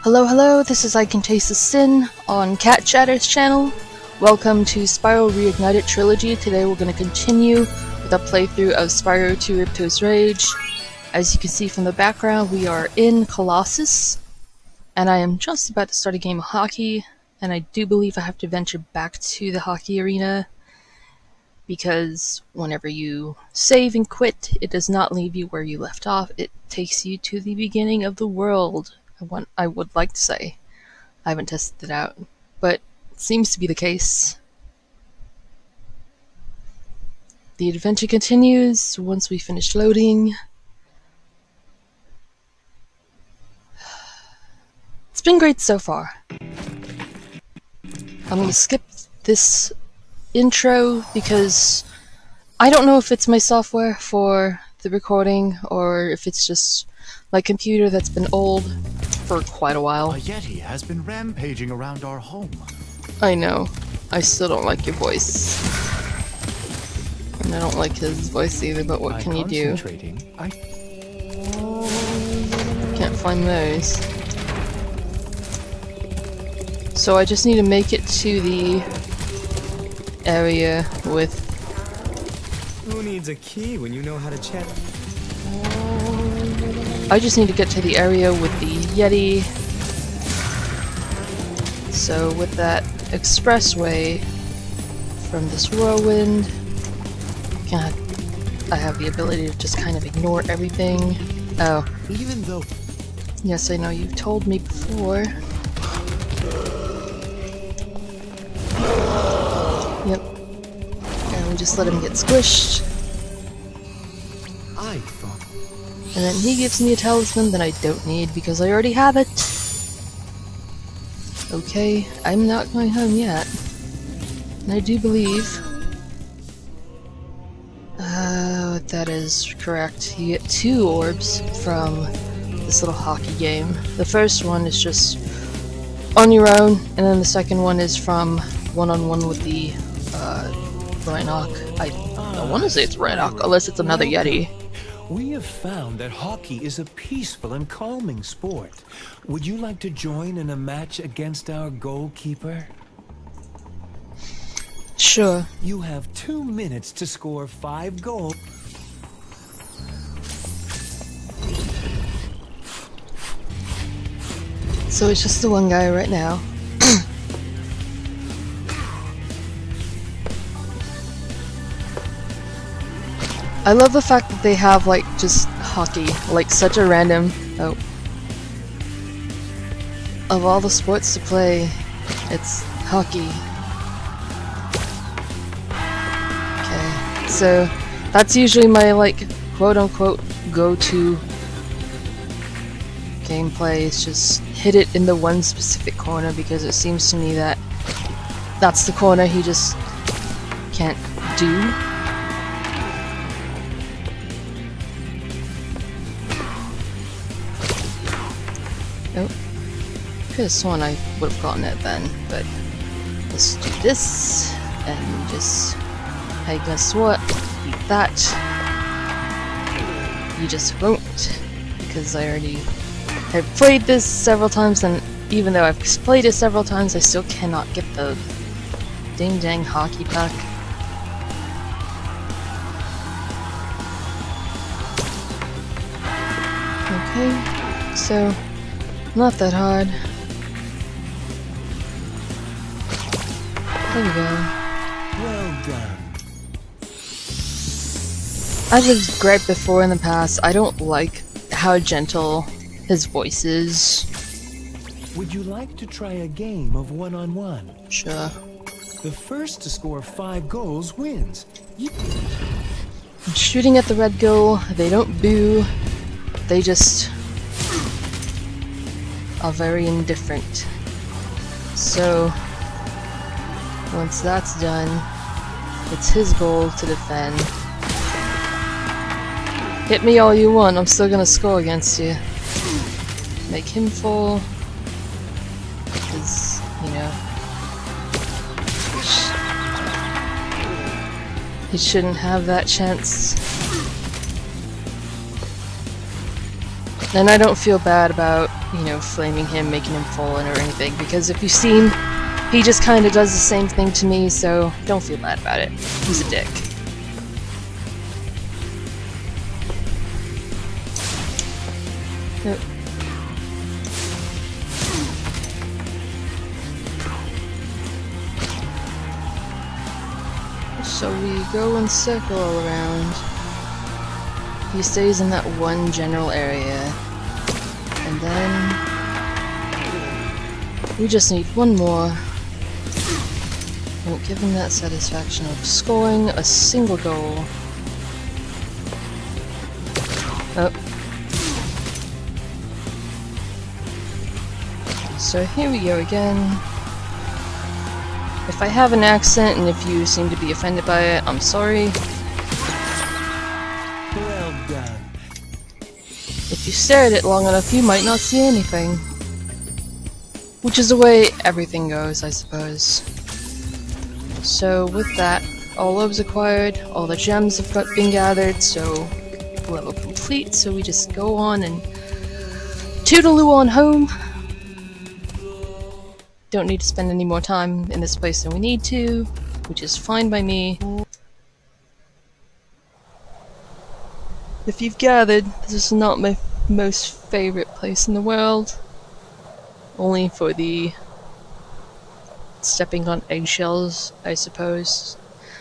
Hello, hello, this is I Can Taste the Sin on Cat Chatter's channel. Welcome to Spyro Reignited Trilogy. Today we're going to continue with a playthrough of Spyro 2 Ripto's Rage. As you can see from the background, we are in Colossus, and I am just about to start a game of hockey, and I do believe I have to venture back to the hockey arena, because whenever you save and quit, it does not leave you where you left off. It takes you to the beginning of the world. I would like to say. I haven't tested it out, but it seems to be the case. The adventure continues once we finish loading. It's been great so far. I'm going to skip this intro because I don't know if it's my software for the recording or if it's just my computer that's been old for quite a while. A Yeti has been rampaging around our home. I know. I still don't like your voice. And I don't like his voice either, but what can you do? Can't find those. So I just need to make it to the area with... Who needs a key when you know how to chat? I just need to get to the area with the Yeti. So with that expressway from this whirlwind, God, I have the ability to just kind of ignore everything. Oh. Even though... Yes, I know, you've told me before. Yep. And we just let him get squished. I thought... And then he gives me a talisman that I don't need because I already have it. Okay, I'm not going home yet. And I do believe... that is correct. You get 2 orbs from this little hockey game. The first one is just on your own, and then the second one is from one-on-one with the Rhinoc. I want to say it's Rhinoc, unless it's another Yeti. We have found that hockey is a peaceful and calming sport. Would you like to join in a match against our goalkeeper? Sure. You have 2 minutes to score 5 goals. So it's just the one guy right now. I love the fact that they have, like, just hockey, like, such a random... Oh. Of all the sports to play, it's hockey. Okay, so that's usually my, like, quote-unquote go-to gameplay, is just hit it in the one specific corner, because it seems to me that that's the corner he just can't do. Oh, could have sworn I would have gotten it then, but let's do this, and just, hey, guess what? Eat that. You just won't, because I already have played this several times, and even though I've played it several times, I still cannot get the ding-dang hockey puck. Okay, so... not that hard. There we go. Well done. As I've griped before in the past, I don't like how gentle his voice is. Would you like to try a game of one-on-one? Sure. The first to score 5 goals wins. I'm shooting at the red goal. They don't boo. They just... are very indifferent. So, once that's done, it's his goal to defend. Hit me all you want, I'm still gonna score against you. Make him fall. Because, you know, he shouldn't have that chance. And I don't feel bad about, you know, flaming him, making him fallen or anything, because if you've seen, he just kind of does the same thing to me, so don't feel bad about it. He's a dick. Yep. So we go and circle all around. He stays in that one general area. And then we just need one more. Won't give him that satisfaction of scoring a single goal. Oh. So here we go again. If I have an accent and if you seem to be offended by it, I'm sorry. Well done. If you stare at it long enough, you might not see anything. Which is the way everything goes, I suppose. So with that, all orbs acquired, all the gems have been gathered, so level complete, so we just go on and toodaloo on home. Don't need to spend any more time in this place than we need to, which is fine by me. If you've gathered, this is not my most favorite place in the world. Only for the stepping on eggshells, I suppose.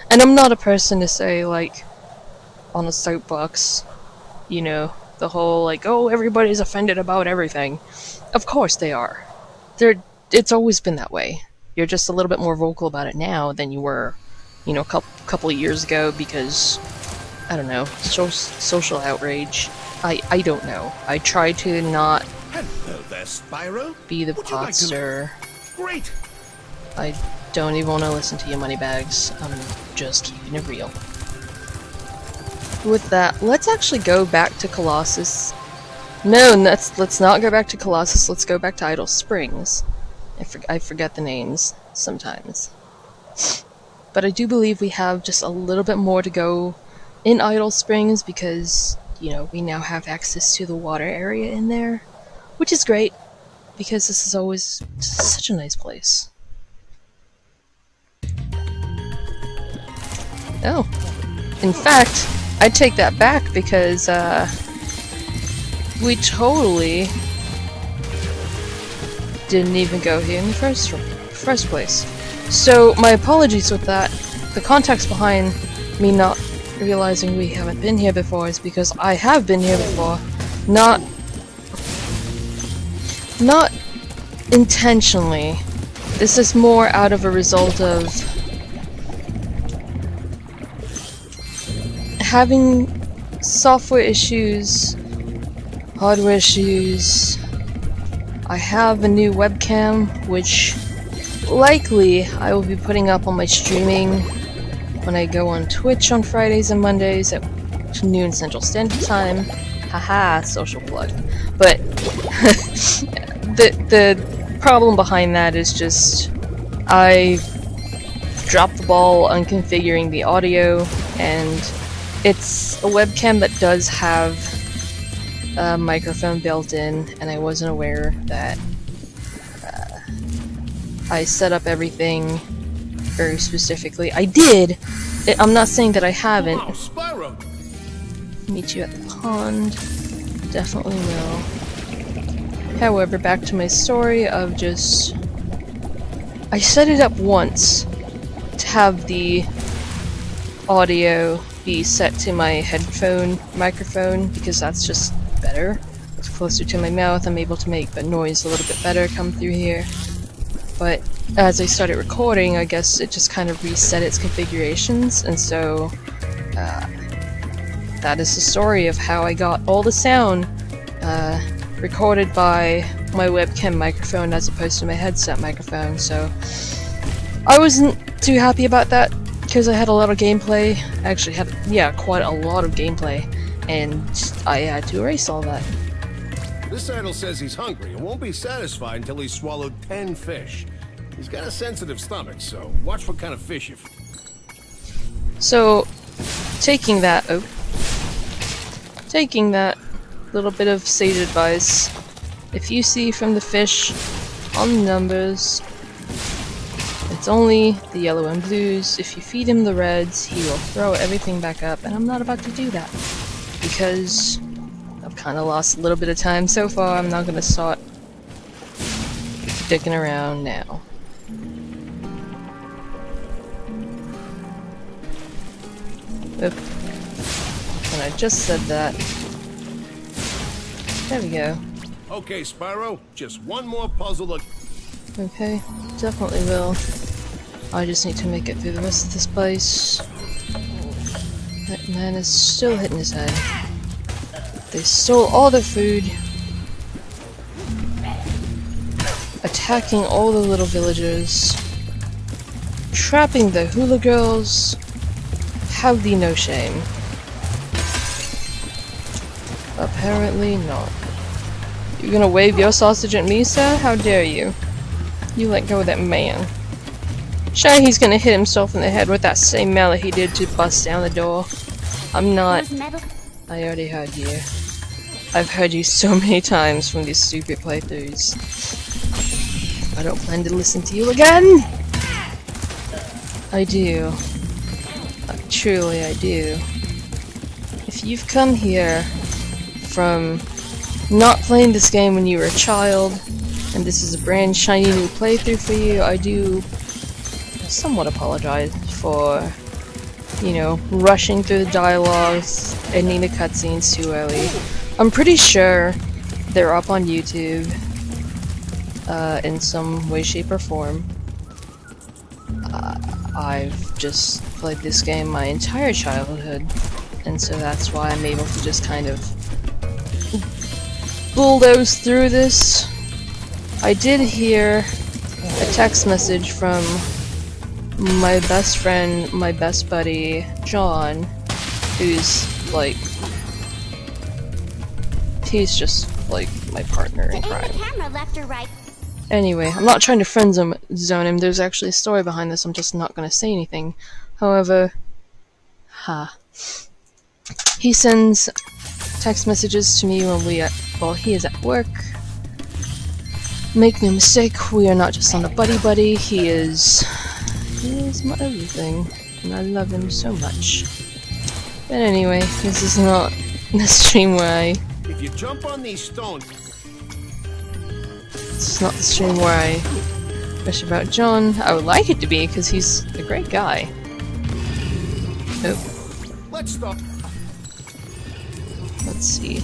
And I'm not a person to say, like, on a soapbox, you know, the whole, like, oh, everybody's offended about everything. Of course they are. It's always been that way. You're just a little bit more vocal about it now than you were, you know, a couple of years ago because, I don't know, social outrage. I don't know. I try to not Hello there, Spyro. be the Would you like pot to- stirrer. Great. I don't even want to listen to you, moneybags. I'm just keeping it real. With that, let's actually go back to Colossus. No, let's not go back to Colossus. Let's go back to Idle Springs. I forget the names sometimes. But I do believe we have just a little bit more to go in Idle Springs because, you know, we now have access to the water area in there, which is great because this is always such a nice place. Oh, in fact, I take that back because we totally didn't even go here in the first place. So my apologies with that. The context behind me not realizing we haven't been here before is because I have been here before, not intentionally. This is more out of a result of having software issues, hardware issues. I have a new webcam, which likely I will be putting up on my streaming when I go on Twitch on Fridays and Mondays at noon Central Standard Time. Haha, social plug. But the problem behind that is just I dropped the ball on configuring the audio, and it's a webcam that does have a microphone built in, and I wasn't aware that I set up everything very specifically. I did! I'm not saying that I haven't. Oh, Spyro. Meet you at the pond. Definitely will. However, back to my story of just... I set it up once to have the audio be set to my headphone microphone because that's just better. It's closer to my mouth, I'm able to make the noise a little bit better come through here. But as I started recording, I guess it just kind of reset its configurations, and so that is the story of how I got all the sound recorded by my webcam microphone as opposed to my headset microphone. So I wasn't too happy about that because I had a lot of gameplay. I actually had, yeah, quite a lot of gameplay, and I had to erase all that. This idol says he's hungry and won't be satisfied until he's swallowed 10 fish. He's got a sensitive stomach, so watch what kind of fish you feed. So, taking that little bit of sage advice. If you see from the fish on the numbers, it's only the yellow and blues. If you feed him the reds, he will throw everything back up, and I'm not about to do that. Because I've kind of lost a little bit of time so far. I'm not going to start dicking around now. Oop. And I just said that. There we go. Okay, Spyro, just one more puzzle to... Okay, definitely will. I just need to make it through the rest of this place. That man is still hitting his head. They stole all the food. Attacking all the little villagers. Trapping the hula girls. Have thee no shame. Apparently not. You're gonna wave your sausage at me, sir? How dare you? You let go of that man. Sure, he's gonna hit himself in the head with that same mallet he did to bust down the door. I'm not. I already heard you. I've heard you so many times from these stupid playthroughs. I don't plan to listen to you again! I do. Truly, I do. If you've come here from not playing this game when you were a child, and this is a brand shiny new playthrough for you, I do somewhat apologize for, you know, rushing through the dialogues, ending the cutscenes too early. I'm pretty sure they're up on YouTube in some way, shape, or form. I've just played this game my entire childhood, and so that's why I'm able to just kind of bulldoze through this. I did hear a text message from my best friend, my best buddy, John, who's like, he's just like my partner in crime. Camera left or right. Anyway, I'm not trying to friend zone him, there's actually a story behind this, I'm just not gonna say anything. However, he sends text messages to me when while he is at work. Make no mistake, we are not just on a buddy-buddy, he is my everything, and I love him so much. But anyway, this is not the stream where I... If you jump on these stones... This is not the stream where I wish about John. I would like it to be, because he's a great guy. Oh. Let's stop. Let's see.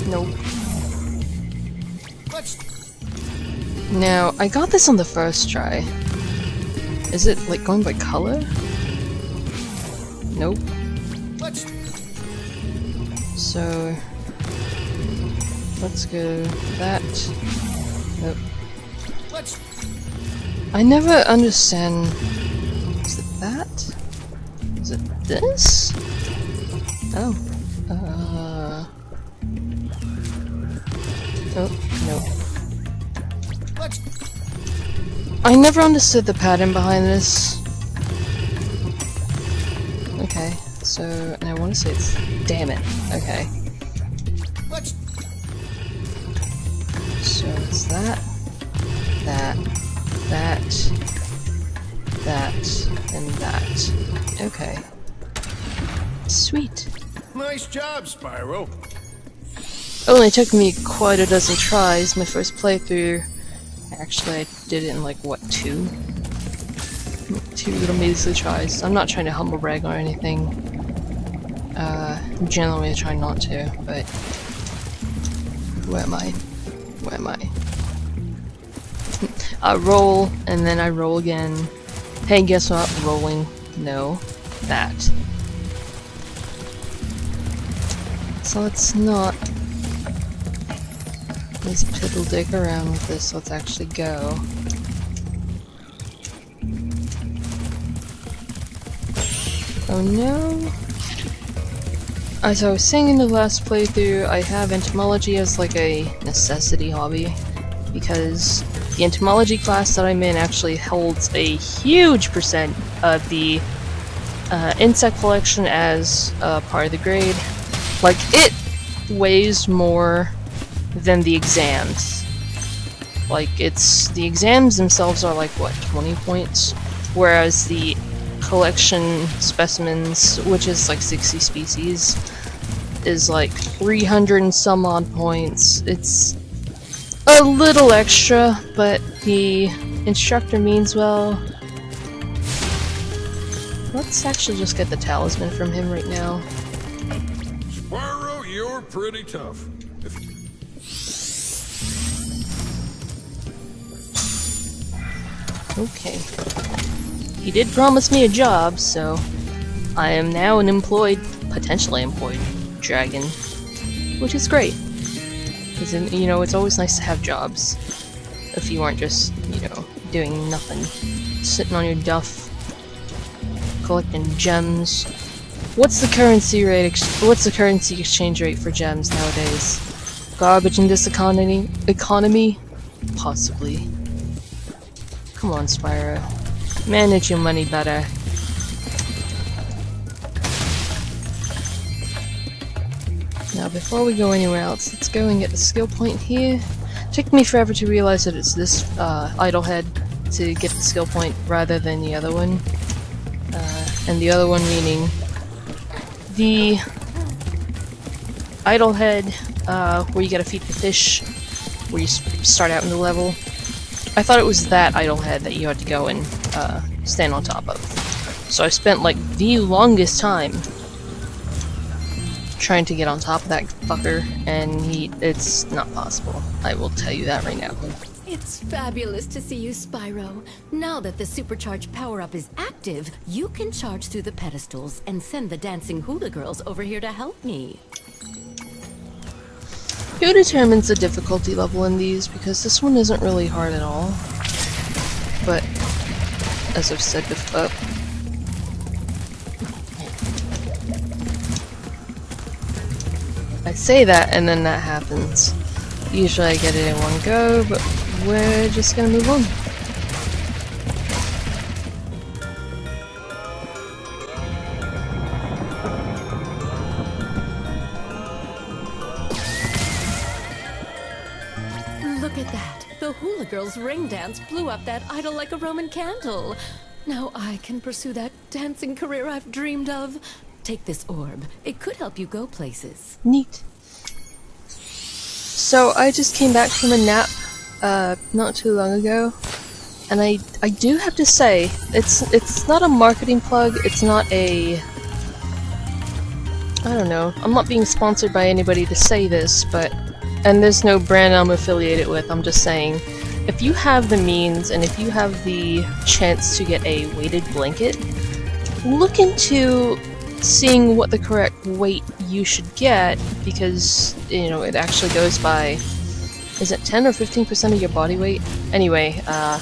Nope. Let's... Now, I got this on the first try. Is it, like, going by color? Nope. Let's... So... Let's go that. Nope. Let's... I never understand... Is it that? Is it this? Oh. Oh, no. Let's... I never understood the pattern behind this. Okay, so, and I want to say it's... Damn it. Okay. Let's... So it's that, that, and that. Okay. Sweet. Nice job, Spyro. It only took me quite a dozen tries. My first playthrough, actually I did it in like, what, two little measly tries. I'm not trying to humble brag or anything. Generally I try not to, but... Where am I? Where am I? I roll, and then I roll again. Hey, guess what? Rolling. No. That. So let's not... Let's piddle dick around with this. Let's actually go. Oh no. As I was saying in the last playthrough, I have entomology as like a necessity hobby, because the entomology class that I'm in actually holds a huge percent of the insect collection as part of the grade. Like, it weighs more than the exams. Like, the exams themselves are like, what, 20 points? Whereas the collection specimens, which is like 60 species, is like 300 and some odd points. It's a little extra, but the instructor means well. Let's actually just get the talisman from him right now. Spyro, you're pretty tough. Okay. He did promise me a job, so I am now an potentially employed dragon, which is great. Because, you know, it's always nice to have jobs. If you aren't just, you know, doing nothing. Sitting on your duff, collecting gems. What's the currency exchange rate for gems nowadays? Garbage in this economy? Possibly. Come on, Spyro. Manage your money better. Now, before we go anywhere else, let's go and get the skill point here. Took me forever to realize that it's this idle head to get the skill point rather than the other one. And the other one meaning the idle head, where you gotta feed the fish, where you start out in the level. I thought it was that idle head that you had to go and stand on top of. So I spent like the longest time trying to get on top of that fucker, and it's not possible. I will tell you that right now. It's fabulous to see you, Spyro. Now that the supercharged power-up is active, you can charge through the pedestals and send the dancing hula girls over here to help me. Who determines the difficulty level in these? Because this one isn't really hard at all. But, as I've said before... I say that, and then that happens. Usually I get it in one go, but we're just gonna move on. Look at that! The hula girls' ring dance blew up that idol like a Roman candle. Now I can pursue that dancing career I've dreamed of. Take this orb. It could help you go places. Neat. So I just came back from a nap not too long ago, and I do have to say, it's not a marketing plug, it's not a... I don't know, I'm not being sponsored by anybody to say this, but... And there's no brand I'm affiliated with, I'm just saying, if you have the means and if you have the chance to get a weighted blanket, look into seeing what the correct weight you should get, because, you know, it actually goes by, is it 10 or 15% of your body weight? Anyway, I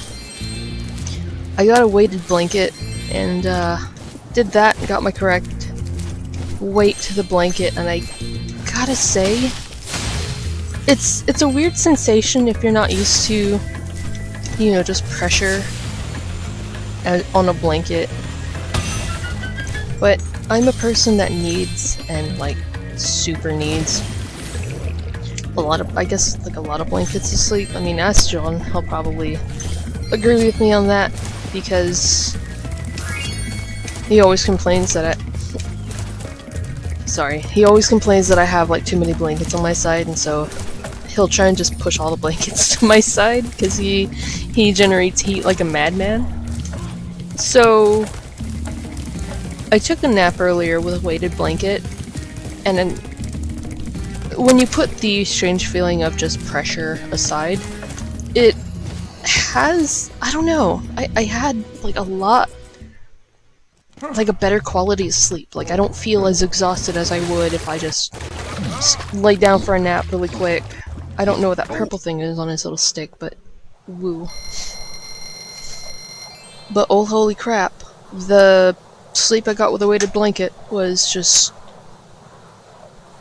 got a weighted blanket, and did that, got my correct weight to the blanket, and I gotta say, it's a weird sensation if you're not used to, you know, just pressure on a blanket. But I'm a person that needs, and like, super needs, a lot of, I guess, like a lot of blankets to sleep. I mean, ask John, he'll probably agree with me on that, because he always complains that he always complains that I have like too many blankets on my side, and so he'll try and just push all the blankets to my side, because he generates heat like a madman. So I took a nap earlier with a weighted blanket, and then when you put the strange feeling of just pressure aside, it has, I don't know, I had like a lot, like a better quality of sleep. Like, I don't feel as exhausted as I would if I just lay down for a nap really quick. I don't know what that purple thing is on his little stick, but woo. But oh holy crap, the sleep I got with a weighted blanket was just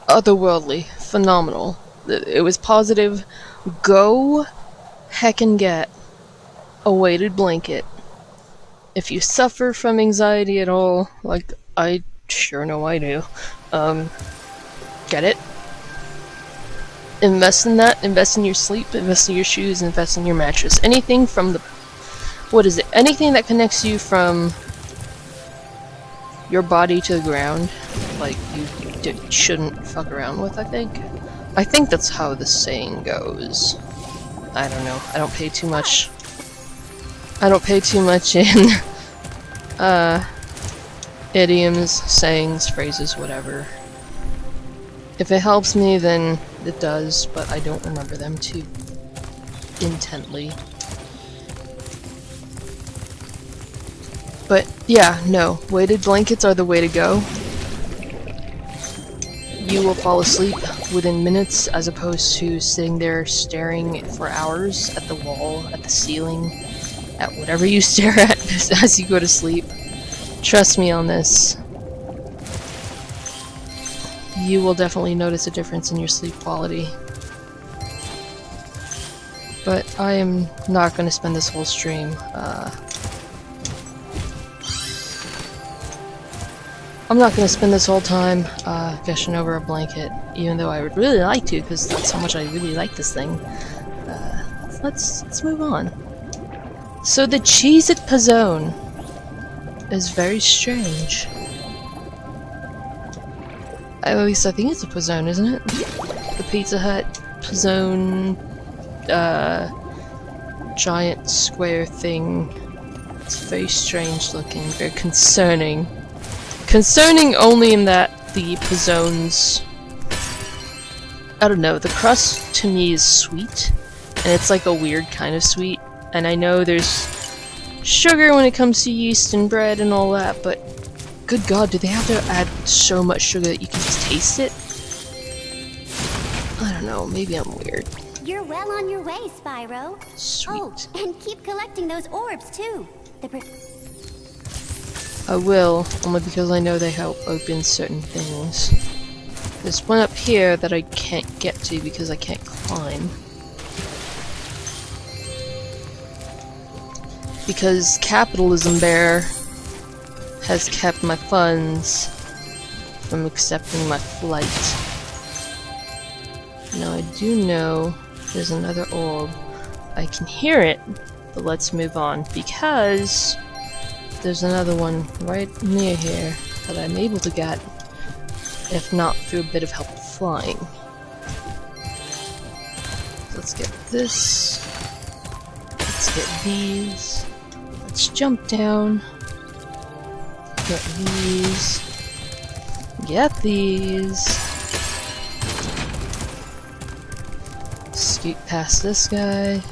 otherworldly, phenomenal. It was positive. Go heckin' get a weighted blanket. If you suffer from anxiety at all, like I sure know I do, get it. invest in that. Invest in your sleep, invest in your shoes, invest in your mattress. Anything from the... what is it? Anything that connects you from your body to the ground, like, you shouldn't fuck around with, I think. I think that's how the saying goes. I don't know. I don't pay too much in idioms, sayings, phrases, whatever. If it helps me, then it does, but I don't remember them too intently. But yeah, no, weighted blankets are the way to go. You will fall asleep within minutes as opposed to sitting there staring for hours at the wall, at the ceiling, at whatever you stare at as you go to sleep. Trust me on this. You will definitely notice a difference in your sleep quality. But I am not going to spend this whole stream I'm not going to spend this whole time gushing over a blanket, even though I would really like to, because that's how much I really like this thing. Let's move on. So the Cheez-It Pizzone is very strange. At least I think it's a Pizzone, isn't it? The Pizza Hut Pizzone giant square thing. It's very strange looking, very concerning. Concerning only in that the Pizzones... I don't know, the crust to me is sweet, and it's like a weird kind of sweet, and I know there's sugar when it comes to yeast and bread and all that, but good god, do they have to add so much sugar that you can just taste it? I don't know, maybe I'm weird. You're well on your way, Spyro. Sweet. Oh, and keep collecting those orbs, too. I will, only because I know they help open certain things. There's one up here that I can't get to because I can't climb. Because Capitalism Bear has kept my funds from accepting my flight. Now I do know there's another orb. I can hear it, but let's move on because there's another one right near here that I'm able to get, if not through a bit of help flying. Let's get this. Let's get these. Let's jump down. Get these. Get these. Scoot past this guy.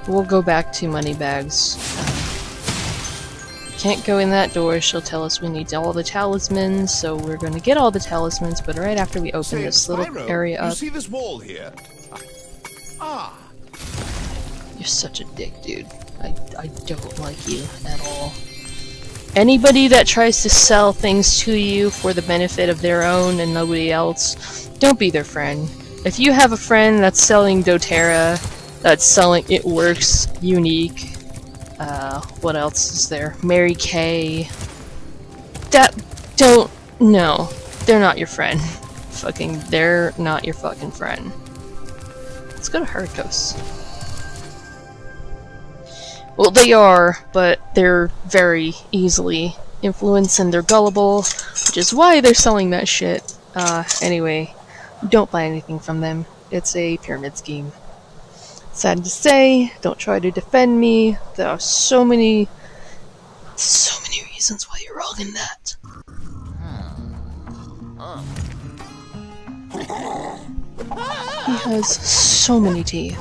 We'll go back to Moneybags. Can't go in that door, she'll tell us we need all the talismans, so we're gonna get all the talismans, but right after we open this little Spyro, area up. You see this wall here? Ah. You're such a dick, dude. I don't like you at all. Anybody that tries to sell things to you for the benefit of their own and nobody else, don't be their friend. If you have a friend that's selling doTERRA, that's selling It Works, Unique, what else is there? Mary Kay. No. They're not your friend. They're not your fucking friend. Let's go to Hurricos. Well, they are, but they're very easily influenced and they're gullible, which is why they're selling that shit. Anyway, don't buy anything from them. It's a pyramid scheme. Sad to say, don't try to defend me. There are so many reasons why you're wrong in that. He has so many teeth.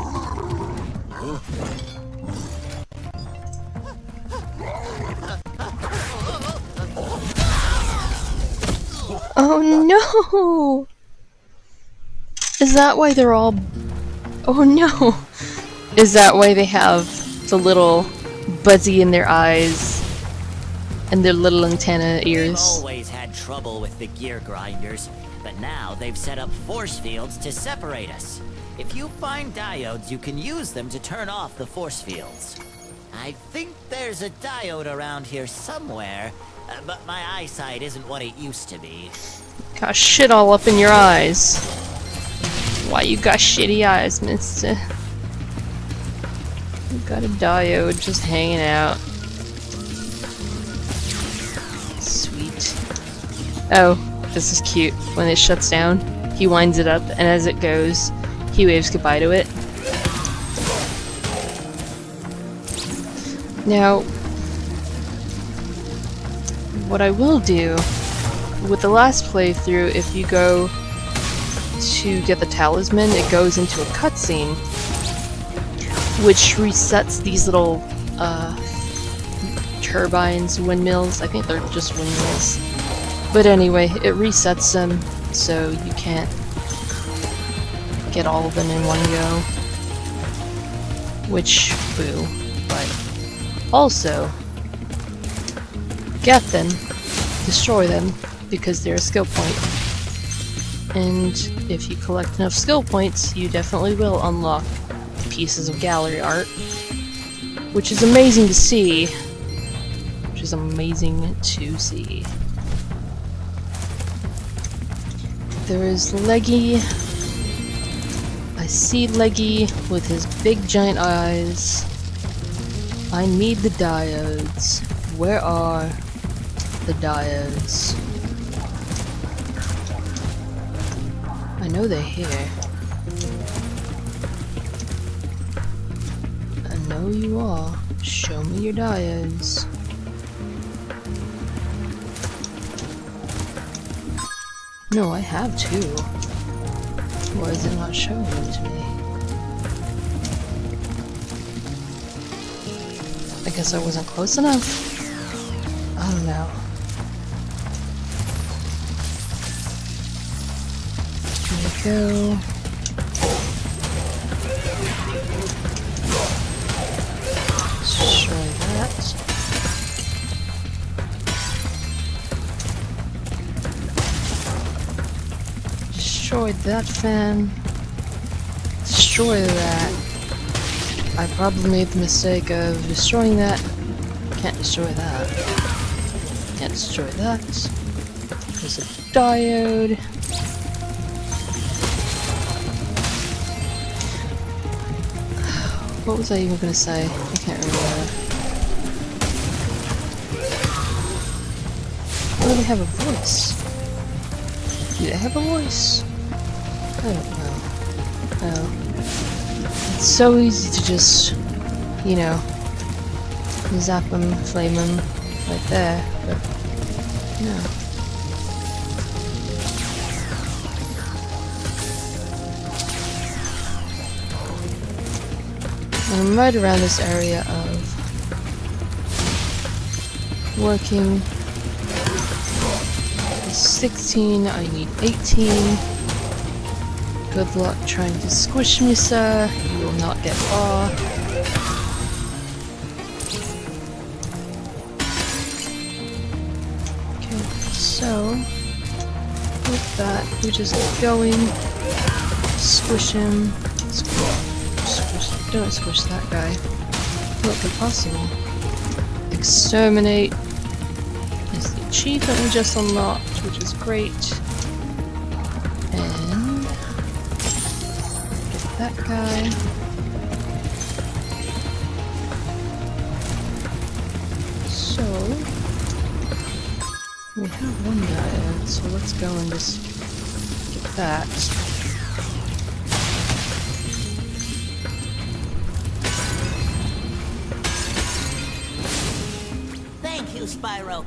Oh no! Is that why they're all... Oh no! Is that why they have the little buzzy in their eyes and their little antenna ears? They've always had trouble with the gear grinders, but now they've set up force fields to separate us. If you find diodes, you can use them to turn off the force fields. I think there's a diode around here somewhere, but my eyesight isn't what it used to be. Got shit all up in your eyes. Why you got shitty eyes, mister? You got a diode just hanging out. Sweet. Oh, this is cute. When it shuts down, he winds it up, and as it goes, he waves goodbye to it. Now, what I will do, with the last playthrough, if you go to get the talisman, it goes into a cutscene, which resets these little turbines, windmills. I think they're just windmills. But anyway, it resets them, so you can't get all of them in one go. Which, boo. But also, get them, destroy them, because they're a skill point. And if you collect enough skill points, you definitely will unlock pieces of gallery art, which is amazing to see. Which is amazing to see. There is Leggy. I see Leggy with his big giant eyes. I need the diodes. Where are the diodes? I know they're here. I know you are. Show me your diodes. No, I have two. Why is it not showing them to me? I guess I wasn't close enough. I don't know. Here we go. Destroy that. Destroy that fan. Destroy that. I probably made the mistake of destroying that. Can't destroy that. Can't destroy that. There's a diode. What was I even gonna say? I can't remember. Oh, they have a voice. Do they have a voice? I don't know. Oh. It's so easy to just, you know, zap them, flame them, right there, but no. And I'm right around this area of working. 16, I need 18. Good luck trying to squish me, sir. You will not get far. Okay, so with that, we just keep going. Squish him. Squish. Don't squish that guy. Look, impossible. Exterminate. Is the achievement we just unlocked, which is great. And get that guy. So we have one diode, so let's go and just get that. Thank you, Spyro.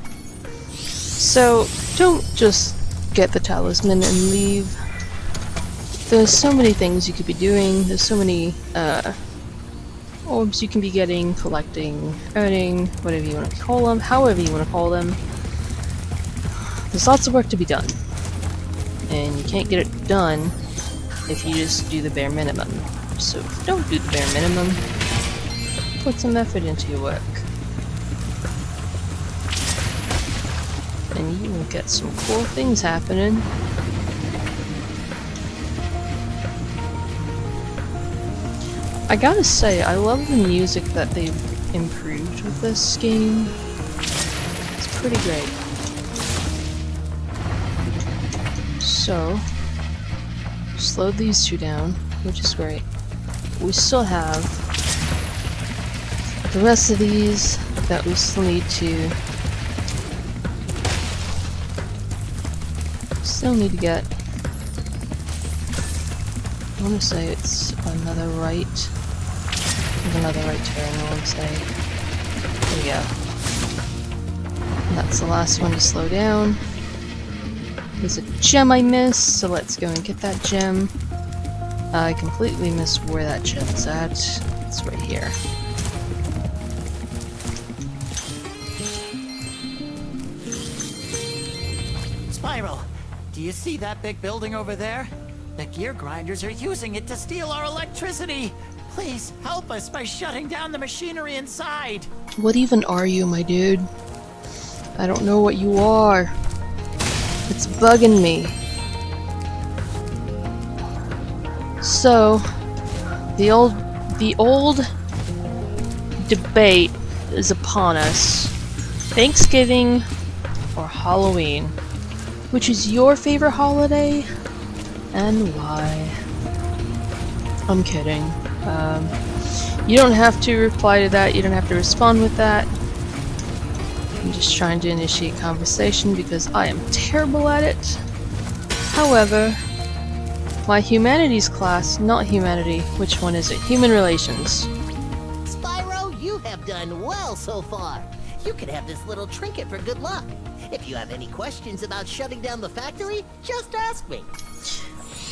So, don't just get the talisman and leave. There's so many things you could be doing. There's so many orbs you can be getting, collecting, earning, whatever you want to call them, however you want to call them. There's lots of work to be done. And you can't get it done if you just do the bare minimum. So, don't do the bare minimum. Put some effort into your work. And you will get some cool things happening. I gotta say, I love the music that they've improved with this game. It's pretty great. slowed these two down, which is great. We still have the rest of these that we still need to get. I want to say it's another right. There's another right turn, I want to say. There we go. And that's the last one to slow down. There's a gem I missed, so let's go and get that gem. I completely missed where that gem's at. It's right here. Spyro, do you see that big building over there? The gear grinders are using it to steal our electricity. Please help us by shutting down the machinery inside. What even are you, my dude? I don't know what you are. It's bugging me. So, the old debate is upon us. Thanksgiving or Halloween? Which is your favorite holiday? And why? I'm kidding. You don't have to reply to that, you don't have to respond with that. I'm just trying to initiate conversation because I am terrible at it. However, my humanities class, not humanity, which one is it? Human relations. Spyro, you have done well so far. You can have this little trinket for good luck. If you have any questions about shutting down the factory, just ask me.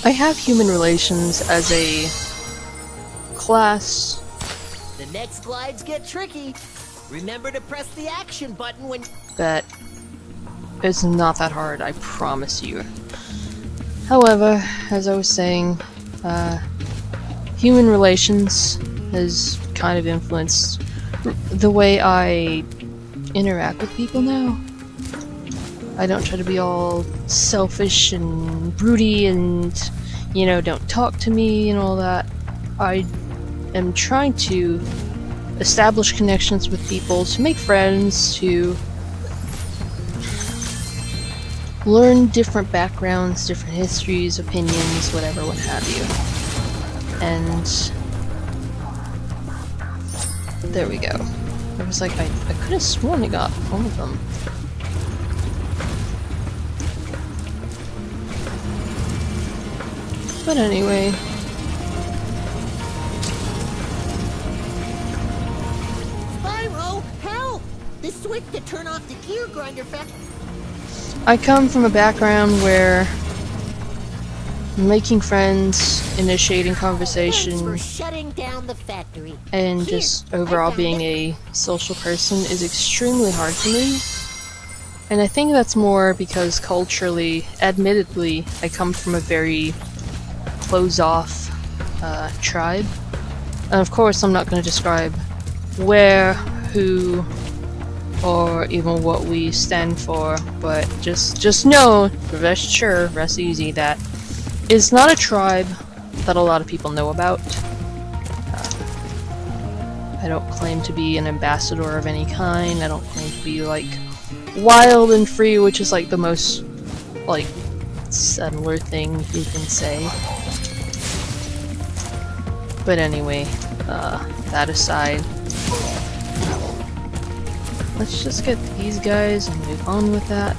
I have human relations as a class. The next glides get tricky. Remember to press the action button when... That it's not that hard, I promise you. However, as I was saying, human relations has kind of influenced the way I interact with people now. I don't try to be all selfish and broody and, you know, don't talk to me and all that. I am trying to establish connections with people, to make friends, to learn different backgrounds, different histories, opinions, whatever, what have you. And there we go. I was like, I could have sworn I got all of them. But anyway. Spyro, help! The switch to turn off the gear grinder factory. I come from a background where making friends, initiating conversation, Thanks for shutting down the factory. and Here, just I overall found being it. a social person is extremely hard for me. And I think that's more because culturally, admittedly, I come from a very closed-off tribe. And of course, I'm not going to describe where, who, or even what we stand for, but just know, rest sure, rest easy, that it's not a tribe that a lot of people know about. I don't claim to be an ambassador of any kind. I don't claim to be like wild and free, which is like the most like settler thing you can say. But anyway, that aside, let's just get these guys and move on with that.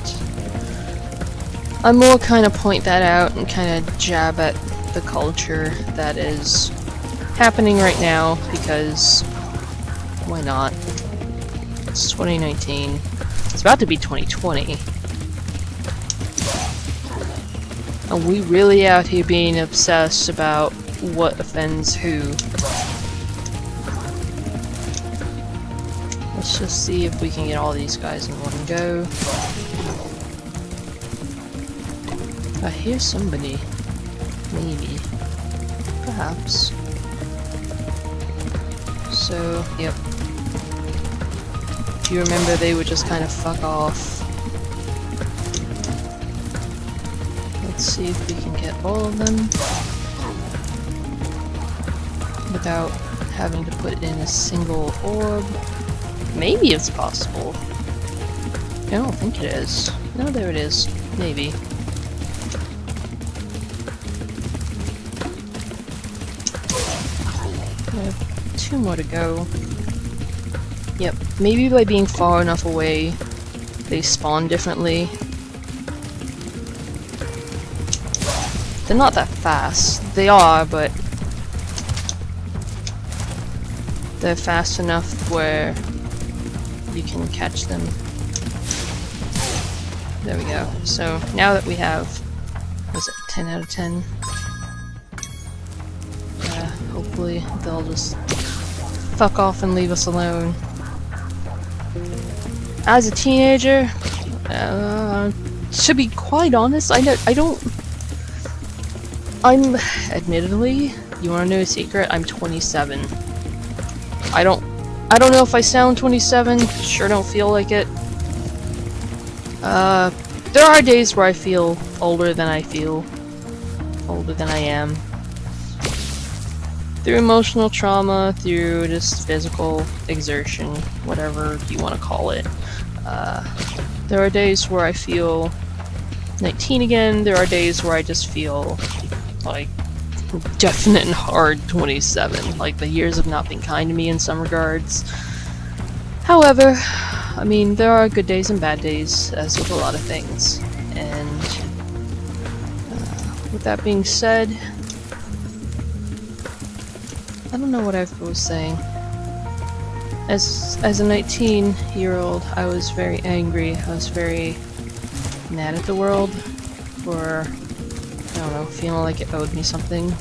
I more kind of point that out and kind of jab at the culture that is happening right now, because why not? It's 2019. It's about to be 2020. And we really out here being obsessed about what offends who. Let's just see if we can get all these guys in one go. I hear somebody. Maybe. Perhaps. So, yep. If you remember, they would just kind of fuck off. Let's see if we can get all of them without having to put in a single orb. Maybe it's possible. I don't think it is. No, there it is. Maybe. I have 2 more to go. Yep, maybe by being far enough away, they spawn differently. They're not that fast. They are, but they're fast enough where you can catch them. There we go. So now that we have, was it 10 out of 10? Hopefully they'll just fuck off and leave us alone. As a teenager, to be quite honest, I'm admittedly, you wanna know a secret? I'm 27. I don't know if I sound 27, sure don't feel like it. There are days where I feel older than I am. Through emotional trauma, through just physical exertion, whatever you want to call it. There are days where I feel 19 again, there are days where I just feel like definite and hard 27. Like the years have not been kind to me in some regards. However, I mean, there are good days and bad days, as with a lot of things. And with that being said, I don't know what I was saying. As a 19-year-old, I was very angry. I was very mad at the world for, I don't know, feeling like it owed me something.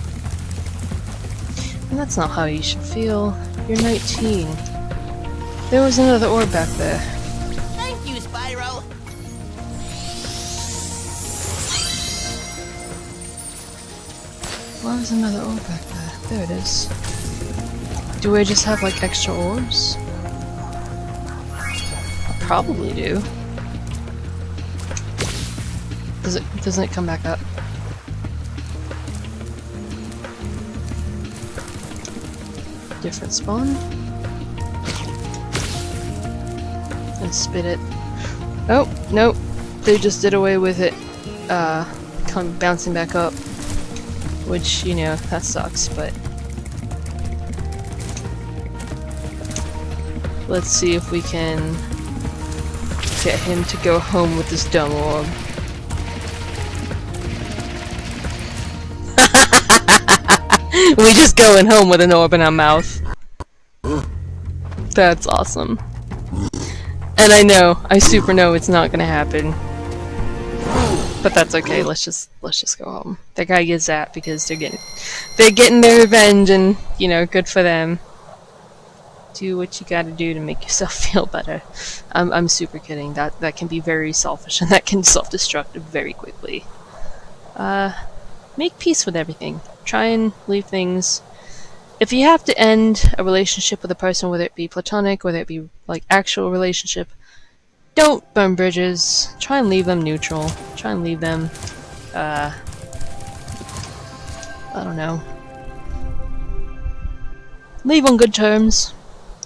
And that's not how you should feel. You're 19. There was another orb back there. Thank you, Spyro. Why was another orb back there? There it is. Do I just have like extra orbs? I probably do. Doesn't it come back up? Different spawn? And spit it. Oh, nope. They just did away with it bouncing back up. Which, you know, that sucks, but let's see if we can get him to go home with this dumb orb. We just going home with an orb in our mouth. That's awesome. And I super know it's not gonna happen. But that's okay, let's just go home. That guy gets that because they're getting their revenge, and you know, good for them. Do what you gotta do to make yourself feel better. I'm super kidding. That can be very selfish, and that can self-destruct very quickly. Make peace with everything. Try and leave things. If you have to end a relationship with a person, whether it be platonic, whether it be like actual relationship, don't burn bridges. Try and leave them neutral. Try and leave them, I don't know. Leave on good terms,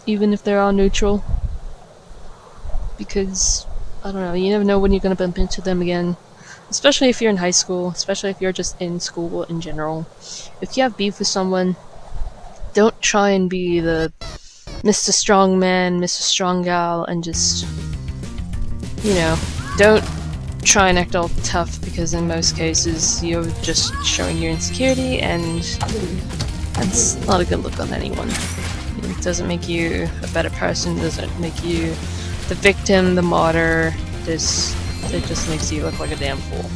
even if they're all neutral. Because, I don't know, you never know when you're gonna bump into them again. Especially if you're in high school, especially if you're just in school in general. If you have beef with someone, don't try and be the Mr. Strong Man, Mr. Strong Gal, and just, you know, don't try and act all tough, because in most cases you're just showing your insecurity, and that's not a good look on anyone. It doesn't make you a better person, doesn't make you the victim, the martyr. It just makes you look like a damn fool.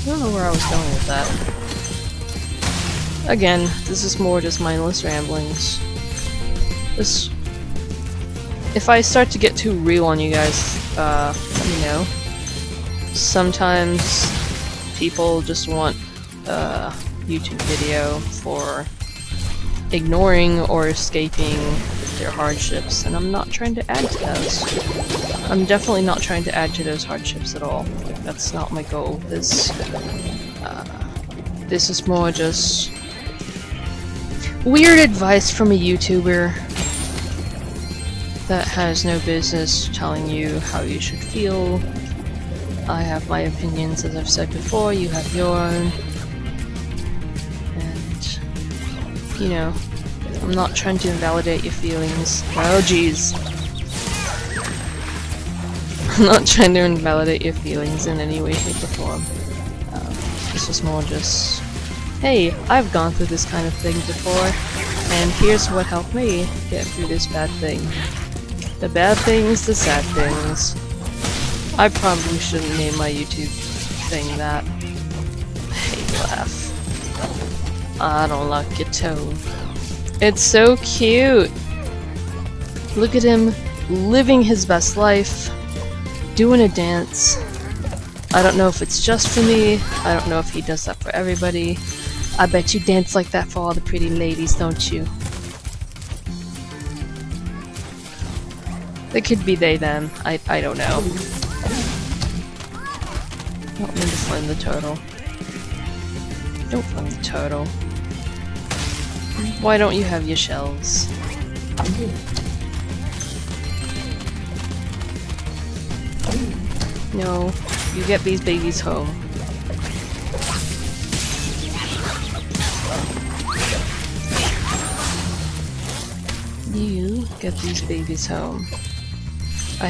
I don't know where I was going with that. Again, this is more just mindless ramblings. If I start to get too real on you guys, let me know. Sometimes people just want a YouTube video for ignoring or escaping their hardships, and I'm not trying to add to those. I'm definitely not trying to add to those hardships at all. That's not my goal. This is more just weird advice from a YouTuber that has no business telling you how you should feel. I have my opinions, as I've said before, you have your own. you know, I'm not trying to invalidate your feelings. Oh jeez. I'm not trying to invalidate your feelings in any way, shape, or form. This was more just, hey, I've gone through this kind of thing before, and here's what helped me get through this bad thing. The bad things, the sad things. I probably shouldn't name my YouTube thing that. Hey, laugh. I don't like your tone. It's so cute! Look at him living his best life, doing a dance. I don't know if it's just for me, I don't know if he does that for everybody. I bet you dance like that for all the pretty ladies, don't you? It could be they, them. I don't know. Don't mean to flame the turtle. Don't flame the turtle. Why don't you have your shells? No, you get these babies home. You get these babies home. I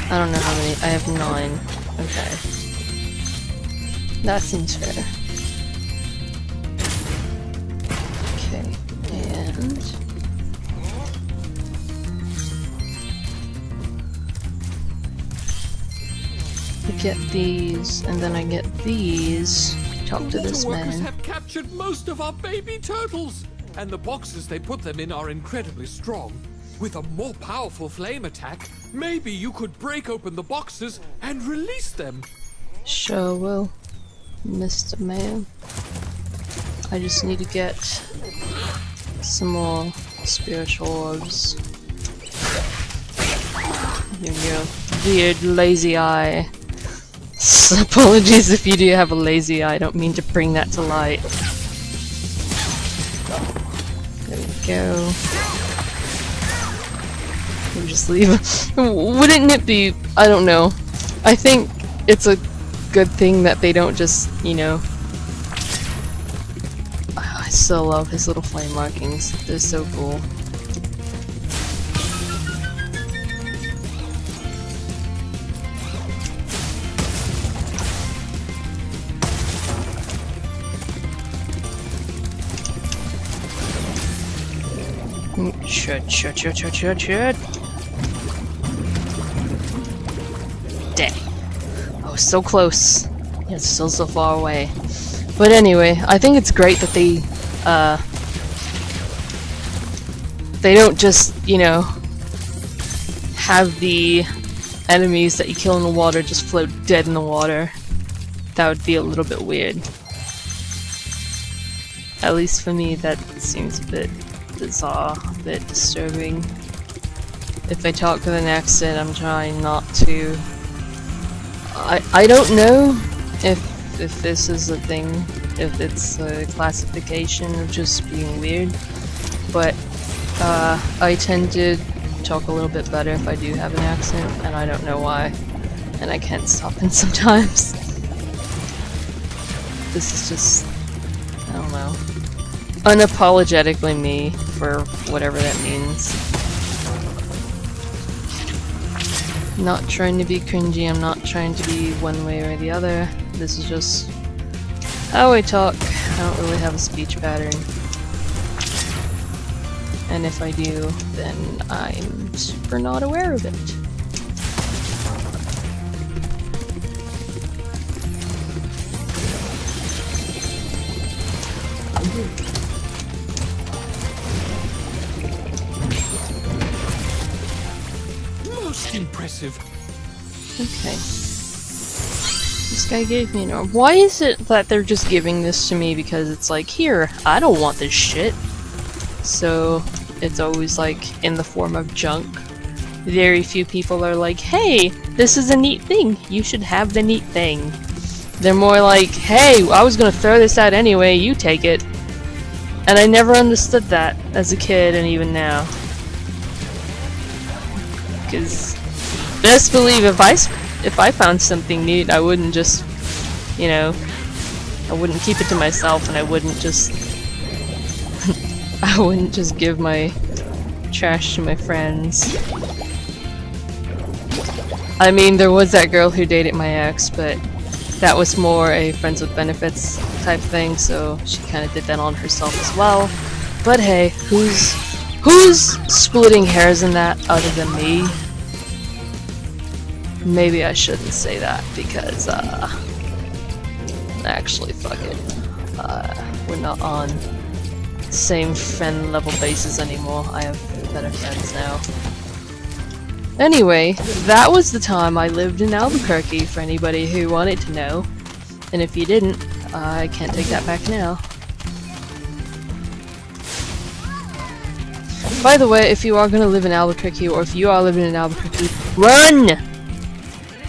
don't know how many. I have 9. Okay. That seems fair. Okay, and I get these, and then I get these. Talk to this Water workers man. have captured most of our baby turtles, and the boxes they put them in are incredibly strong. With a more powerful flame attack, maybe you could break open the boxes and release them. Sure will, Mr. Man. I just need to get some more spiritual orbs. Your weird lazy eye. Apologies if you do have a lazy eye, I don't mean to bring that to light. There we go. We'll just leave. Wouldn't it be, I don't know. I think it's a good thing that they don't just, you know. I still love his little flame markings. They're so cool. Shit. Dang. I was so close. Yet still so far away. But anyway, I think it's great that they don't just, you know, have the enemies that you kill in the water just float dead in the water. That would be a little bit weird. At least for me, that seems a bit bizarre, a bit disturbing. If I talk with an accent, I'm trying not to. I don't know if this is a thing, if it's a classification of just being weird, but I tend to talk a little bit better if I do have an accent, and I don't know why, and I can't stop it sometimes. This is just, I don't know, unapologetically me, for whatever that means. I'm not trying to be cringy, I'm not trying to be one way or the other. This is just how I talk. I don't really have a speech pattern. And if I do, then I'm super not aware of it. Most impressive. Okay. This guy gave me an orb. Why is it that they're just giving this to me? Because it's like, here, I don't want this shit. So, it's always like in the form of junk. Very few people are like, hey, this is a neat thing. You should have the neat thing. They're more like, hey, I was gonna throw this out anyway, you take it. And I never understood that as a kid and even now. Because, best believe if I found something neat, I wouldn't just, you know, I wouldn't keep it to myself and I wouldn't just I wouldn't just give my trash to my friends. I mean, there was that girl who dated my ex, but that was more a friends with benefits type thing, so she kind of did that on herself as well. But hey, who's splitting hairs in that other than me? Maybe I shouldn't say that because, actually, fuck it. We're not on same friend level basis anymore. I have better friends now. Anyway, that was the time I lived in Albuquerque, for anybody who wanted to know. And if you didn't, I can't take that back now. By the way, if you are gonna live in Albuquerque, or if you are living in Albuquerque, RUN!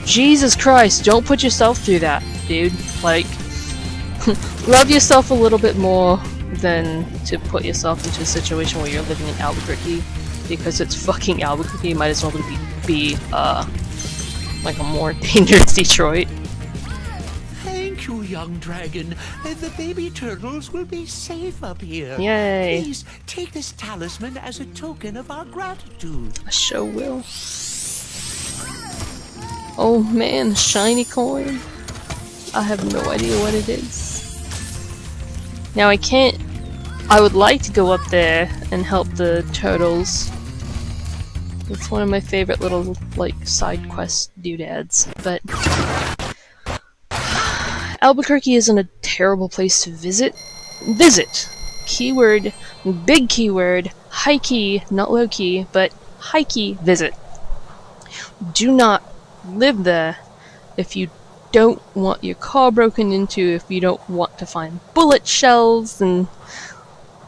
Jesus Christ, don't put yourself through that, dude. Like, love yourself a little bit more than to put yourself into a situation where you're living in Albuquerque. Because it's fucking Albuquerque, might as well be like a more dangerous Detroit. Thank you, young dragon. The baby turtles will be safe up here. Yay. Please take this talisman as a token of our gratitude. I sure will. Oh man, shiny coin. I have no idea what it is. Now I would like to go up there and help the turtles. It's one of my favorite little, like, side quest doodads, but Albuquerque isn't a terrible place to visit. Visit! Keyword, big keyword, high key, not low key, but high key, visit. Do not live there if you don't want your car broken into, if you don't want to find bullet shells and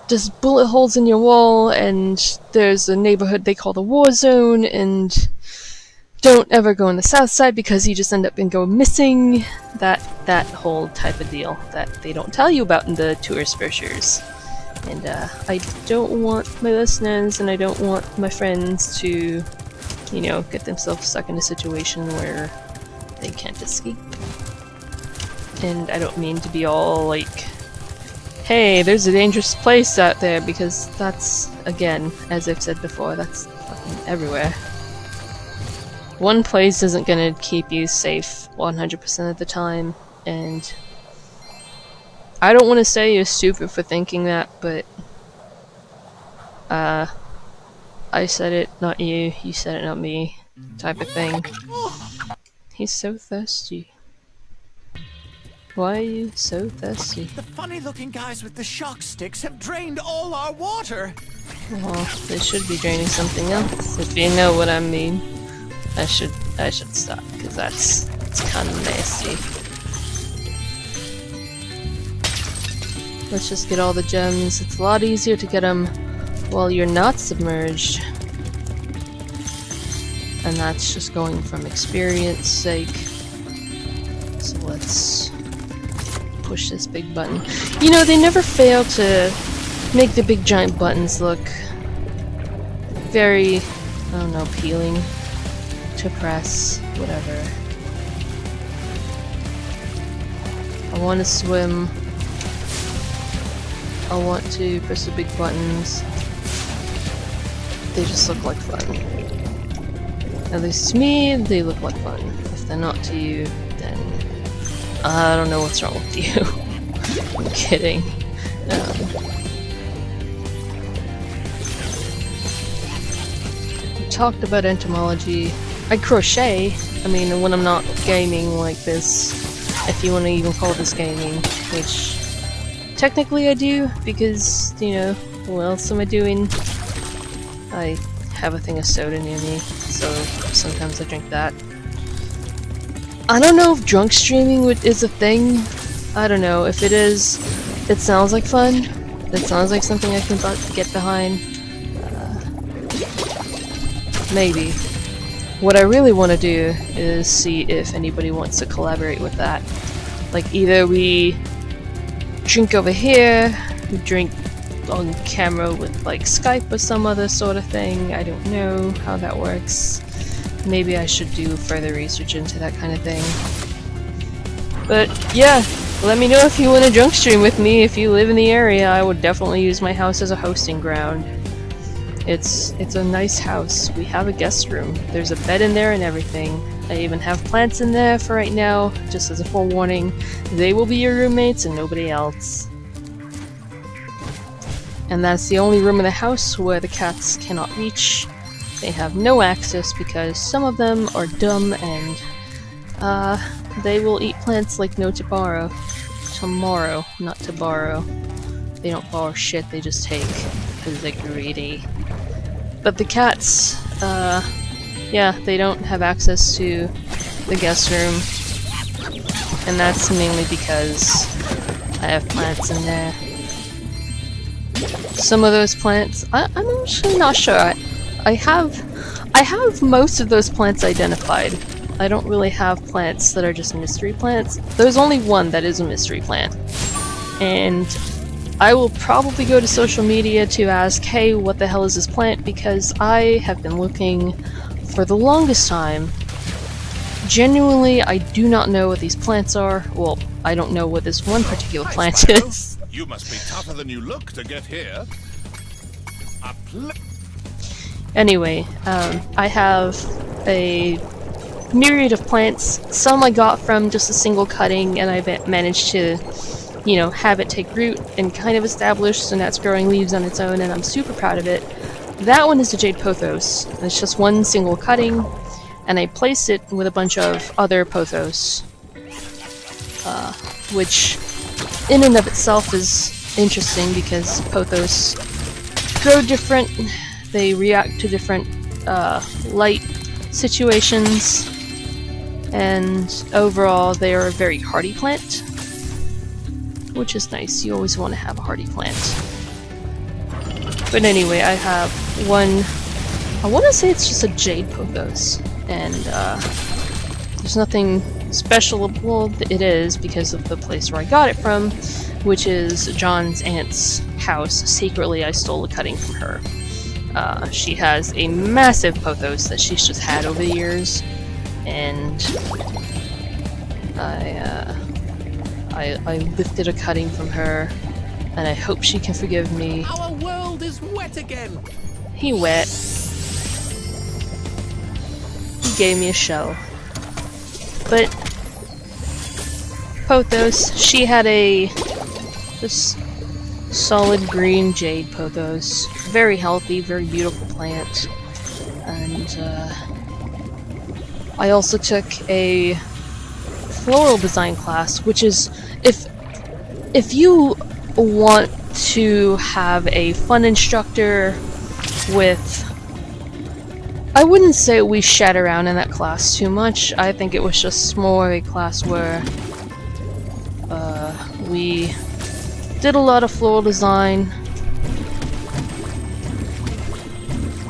just bullet holes in your wall, and there's a neighborhood they call the war zone, and don't ever go on the south side because you just end up and go missing. That whole type of deal that they don't tell you about in the tourist brochures. And I don't want my listeners and I don't want my friends to, you know, get themselves stuck in a situation where they can't escape. And I don't mean to be all like, hey, there's a dangerous place out there, because that's, again, as I've said before, that's fucking everywhere. One place isn't gonna keep you safe 100% of the time, and I don't want to say you're stupid for thinking that, but I said it, not you, you said it, not me, type of thing. He's so thirsty. Why are you so thirsty? The funny-looking guys with the shock sticks have drained all our water. Well, they should be draining something else, if you know what I mean. I should stop, because it's kind of nasty. Let's just get all the gems. It's a lot easier to get them while you're not submerged. And that's just going from experience sake. So let's push this big button. You know, they never fail to make the big giant buttons look very, I don't know, appealing to press, whatever. I want to swim. I want to press the big buttons. They just look like fun. At least to me, they look like fun. If they're not to you, then I don't know what's wrong with you. I'm kidding. We talked about entomology. I crochet. I mean, when I'm not gaming like this, if you want to even call this gaming, which technically I do, because, you know, what else am I doing? I have a thing of soda near me, so sometimes I drink that. I don't know if drunk streaming is a thing. I don't know. If it is, it sounds like fun. It sounds like something I can get behind. Maybe. What I really want to do is see if anybody wants to collaborate with that. Like, either we drink over here, we drink on camera with like Skype or some other sort of thing. I don't know how that works. Maybe I should do further research into that kind of thing. But yeah, Let me know if you want to junk stream with me. If you live in the area, I would definitely use my house as a hosting ground. It's a nice house. We have a guest room. There's a bed in there and everything. I even have plants in there for right now, just as a forewarning. They will be your roommates and nobody else. And that's the only room in the house where the cats cannot reach. They have no access because some of them are dumb and they will eat plants like no tomorrow. Tomorrow, not to borrow. They don't borrow shit, they just take, because they're greedy. But the cats, yeah, they don't have access to the guest room. And that's mainly because I have plants in there. Some of those plants, I'm actually not sure. I have most of those plants identified. I don't really have plants that are just mystery plants. There's only one that is a mystery plant. And I will probably go to social media to ask, hey, what the hell is this plant? Because I have been looking for the longest time. Genuinely, I do not know what these plants are. Well, I don't know what this one particular plant is. You must be tougher than you look to get here. Anyway, I have a myriad of plants. Some I got from just a single cutting, and I managed to, you know, have it take root and kind of establish, and that's growing leaves on its own, and I'm super proud of it. That one is the Jade Pothos. It's just one single cutting, and I placed it with a bunch of other pothos, which in and of itself is interesting because pothos grow different. They react to different light situations, and overall they are a very hardy plant, which is nice. You always want to have a hardy plant. But anyway, I have one, I want to say it's just a Jade Pothos, and there's nothing special. Well, it is because of the place where I got it from, which is John's aunt's house. Secretly, I stole a cutting from her. She has a massive pothos that she's just had over the years, and I lifted a cutting from her, and I hope she can forgive me. Our world is wet again! He wet. He gave me a shell. But Pothos, she had this solid green jade pothos. Very healthy, very beautiful plant. And I also took a floral design class, which is if you want to have a fun instructor with, I wouldn't say we shat around in that class too much. I think it was just more a class where we did a lot of floral design.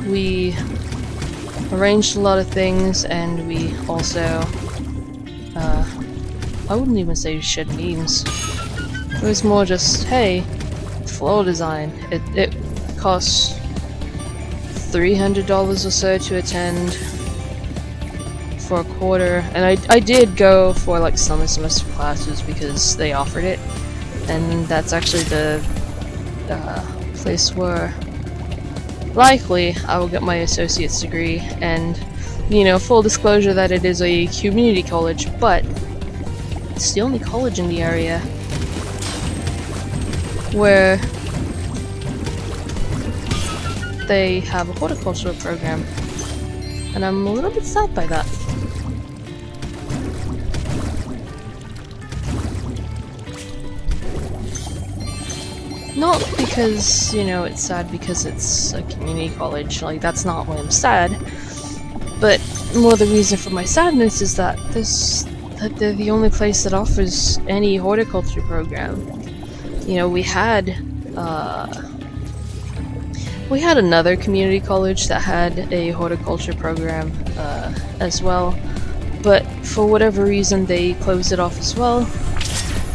We arranged a lot of things, and we also I wouldn't even say shed memes. It was more just, hey, floral design. It costs $300 or so to attend for a quarter, and I did go for like summer semester classes because they offered it, and that's actually the place where likely I will get my associate's degree. And you know, full disclosure that it is a community college, but it's the only college in the area where they have a horticultural program, and I'm a little bit sad by that. Not because, you know, it's sad because it's a community college, like that's not why I'm sad, but more the reason for my sadness is that they're the only place that offers any horticulture program. You know, we had another community college that had a horticulture program as well, but for whatever reason they closed it off as well.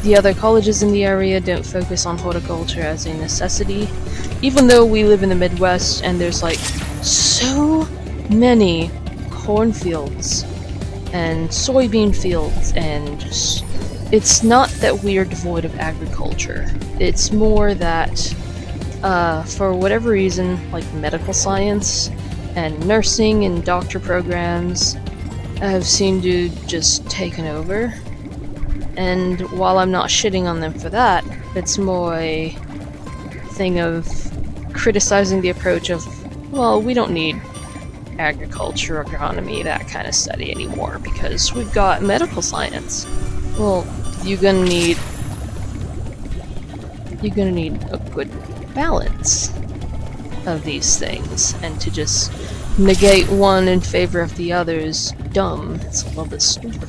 The other colleges in the area don't focus on horticulture as a necessity, even though we live in the Midwest and there's like so many cornfields and soybean fields and it's not that we are devoid of agriculture. It's more that, for whatever reason, like medical science and nursing and doctor programs have seemed to just taken over. And while I'm not shitting on them for that, it's more a thing of criticizing the approach of, well, we don't need agriculture, agronomy, that kind of study anymore because we've got medical science. Well, you're gonna need a good balance of these things, and to just negate one in favor of the other is dumb. It's a little bit stupid.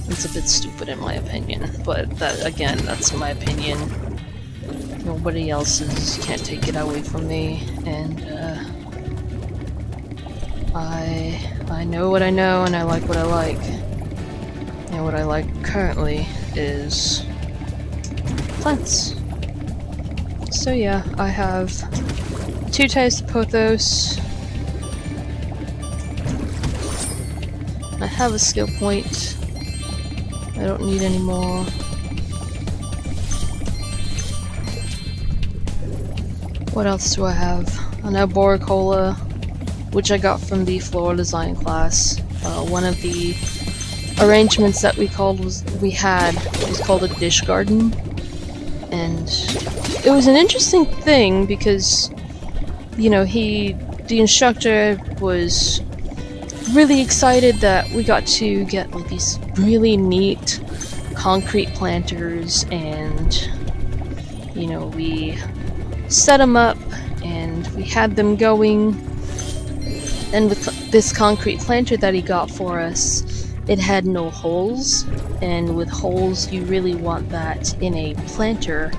It's a bit stupid in my opinion, but that, again, that's my opinion. Nobody else's. Can't take it away from me, and I know what I know, and I like what I like. And what I like currently is plants. So yeah, I have 2 types of pothos. I have a skill point. I don't need any more. What else do I have? An Arboricola, which I got from the floral design class. One of the arrangements that we had was called a dish garden, and it was an interesting thing because, you know, the instructor was really excited that we got to get like these really neat concrete planters, and you know, we set them up and we had them going, and with this concrete planter that he got for us, it had no holes, and with holes you really want that in a planter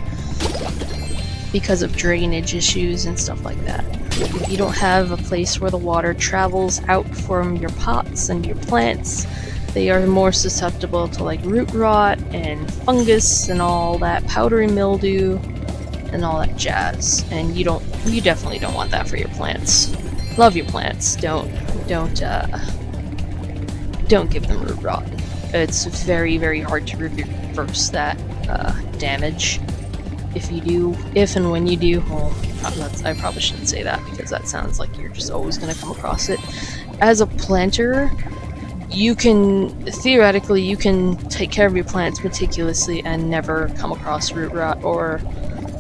because of drainage issues and stuff like that. If you don't have a place where the water travels out from your pots and your plants, they are more susceptible to like root rot and fungus and all that powdery mildew and all that jazz. And you definitely don't want that for your plants. Love your plants. Don't give them root rot. It's very, very hard to reverse that damage. If and when you do, well, I probably shouldn't say that because that sounds like you're just always going to come across it. As a planter, theoretically, you can take care of your plants meticulously and never come across root rot or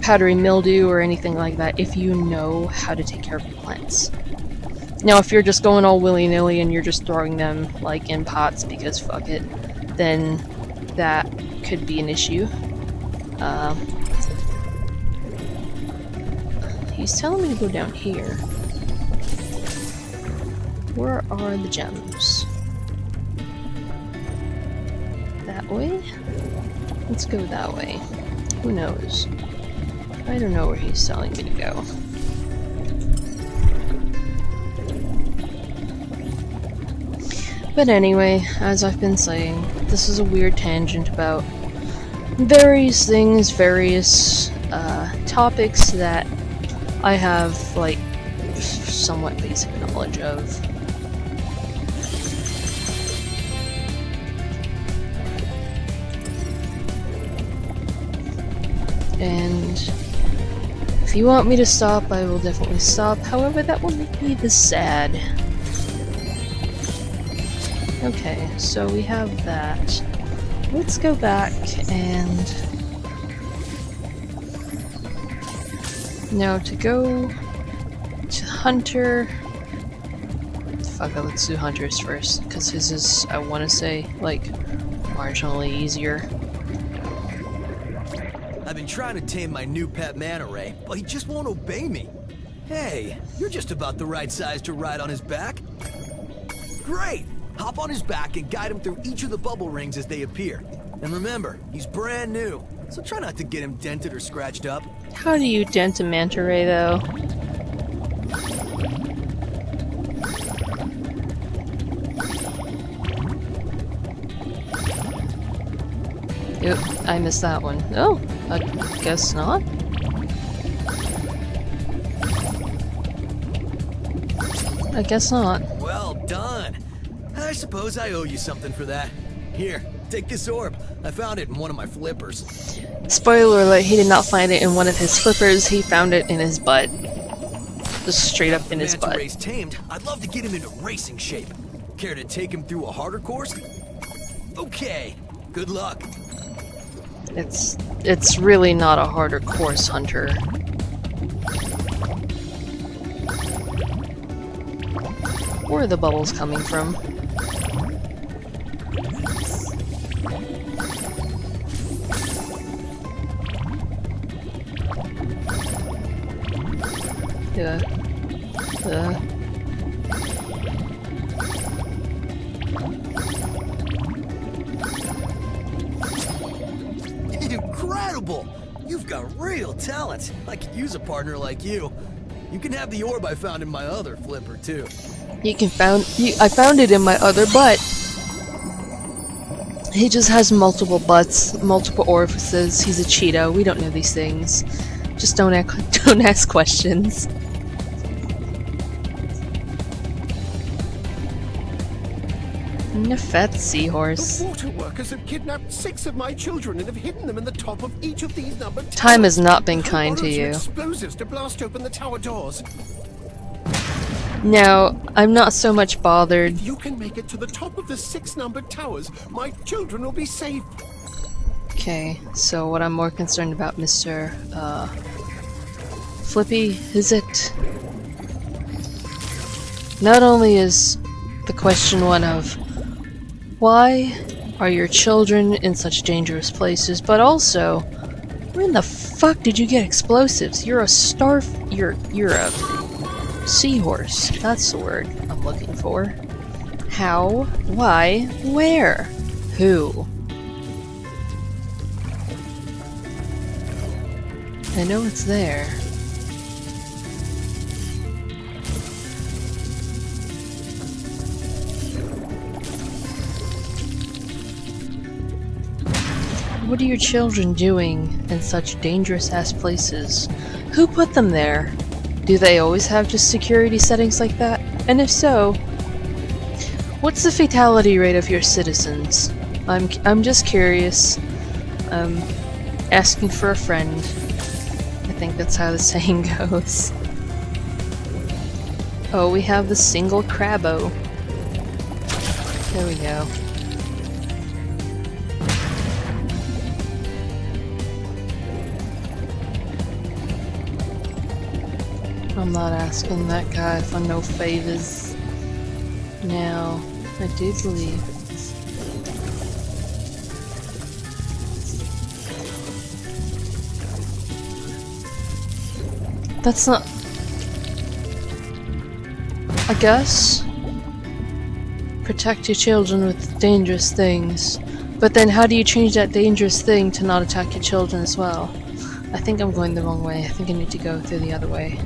powdery mildew or anything like that if you know how to take care of your plants. Now, if you're just going all willy-nilly and you're just throwing them like in pots because fuck it, then that could be an issue. He's telling me to go down here. Where are the gems? That way? Let's go that way. Who knows? I don't know where he's telling me to go. But anyway, as I've been saying, this is a weird tangent about various things, various topics that I have, like, somewhat basic knowledge of. And if you want me to stop, I will definitely stop. However, that will make me this sad. Okay, so we have that. Let's go back and... Now to go to Hunter... Fuck it, let's do Hunter's first, because his is, I want to say, like, marginally easier. I've been trying to tame my new pet manta ray, but he just won't obey me. Hey, you're just about the right size to ride on his back. Great! Hop on his back and guide him through each of the bubble rings as they appear. And remember, he's brand new, so try not to get him dented or scratched up. How do you dent a manta ray, though? Oop, I missed that one. Oh, I guess not. I guess not. Well done. I suppose I owe you something for that. Here, take this orb. I found it in one of my flippers. Spoiler alert, he did not find it in one of his flippers, he found it in his butt. Just straight up in his Manta butt. Ray's tamed, I'd love to get him into racing shape. Care to take him through a harder course? Okay, good luck. It's really not a harder course, Hunter. Where are the bubbles coming from? Yeah. Incredible! You've got real talent. I could use a partner like you. You can have the orb I found in my other flipper, too. I found it in my other butt. He just has multiple butts, multiple orifices. He's a Cheeto. We don't know these things. Just don't ask questions. And a fat seahorse. The water workers have kidnapped 6 of my children and have hidden them in the top of each of these numbered towers. Time has not been kind to Borrowed some you. explosives to blast open the tower doors. No, I'm not so much bothered. If you can make it to the top of the 6 numbered towers, my children will be safe. Okay, so what I'm more concerned about, Mr. Flippy, is it? Not only is the question one of why are your children in such dangerous places, but also where in the fuck did you get explosives? You're a you're a seahorse. That's the word I'm looking for. How? Why? Where? Who? I know it's there. What are your children doing in such dangerous-ass places? Who put them there? Do they always have just security settings like that? And if so, what's the fatality rate of your citizens? I'm just curious. Asking for a friend. I think that's how the saying goes. Oh, we have the single crabbo. There we go. I'm not asking that guy for no favors. Now, I do believe. That's not. I guess. Protect your children with dangerous things. But then how do you change that dangerous thing to not attack your children as well? I think I'm going the wrong way. I think I need to go through the other way.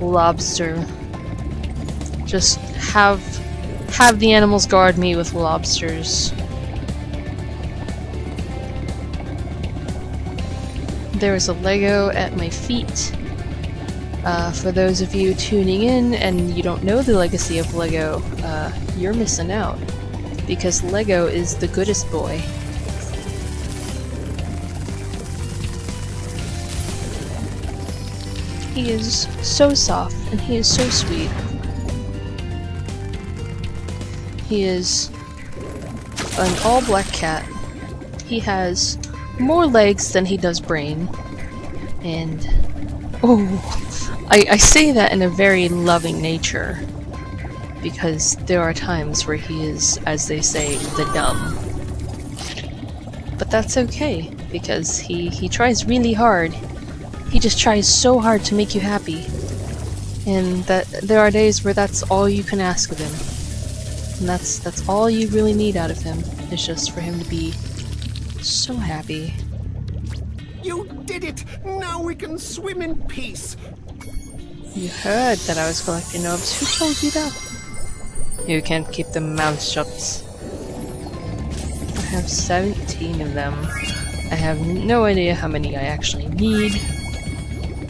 Lobster. Just have the animals guard me with lobsters. There is a Lego at my feet. For those of you tuning in and you don't know the legacy of Lego, you're missing out. Because Lego is the goodest boy. He is so soft and he is so sweet. He is an all-black cat. He has more legs than he does brain. And I say that in a very loving nature. Because there are times where he is, as they say, the dumb. But that's okay, because he tries really hard. He just tries so hard to make you happy. And that there are days where that's all you can ask of him. And that's all you really need out of him, is just for him to be so happy. You did it! Now we can swim in peace! You heard that I was collecting orbs. Who told you that? You can't keep the mouth shut. I have 17 of them. I have no idea how many I actually need.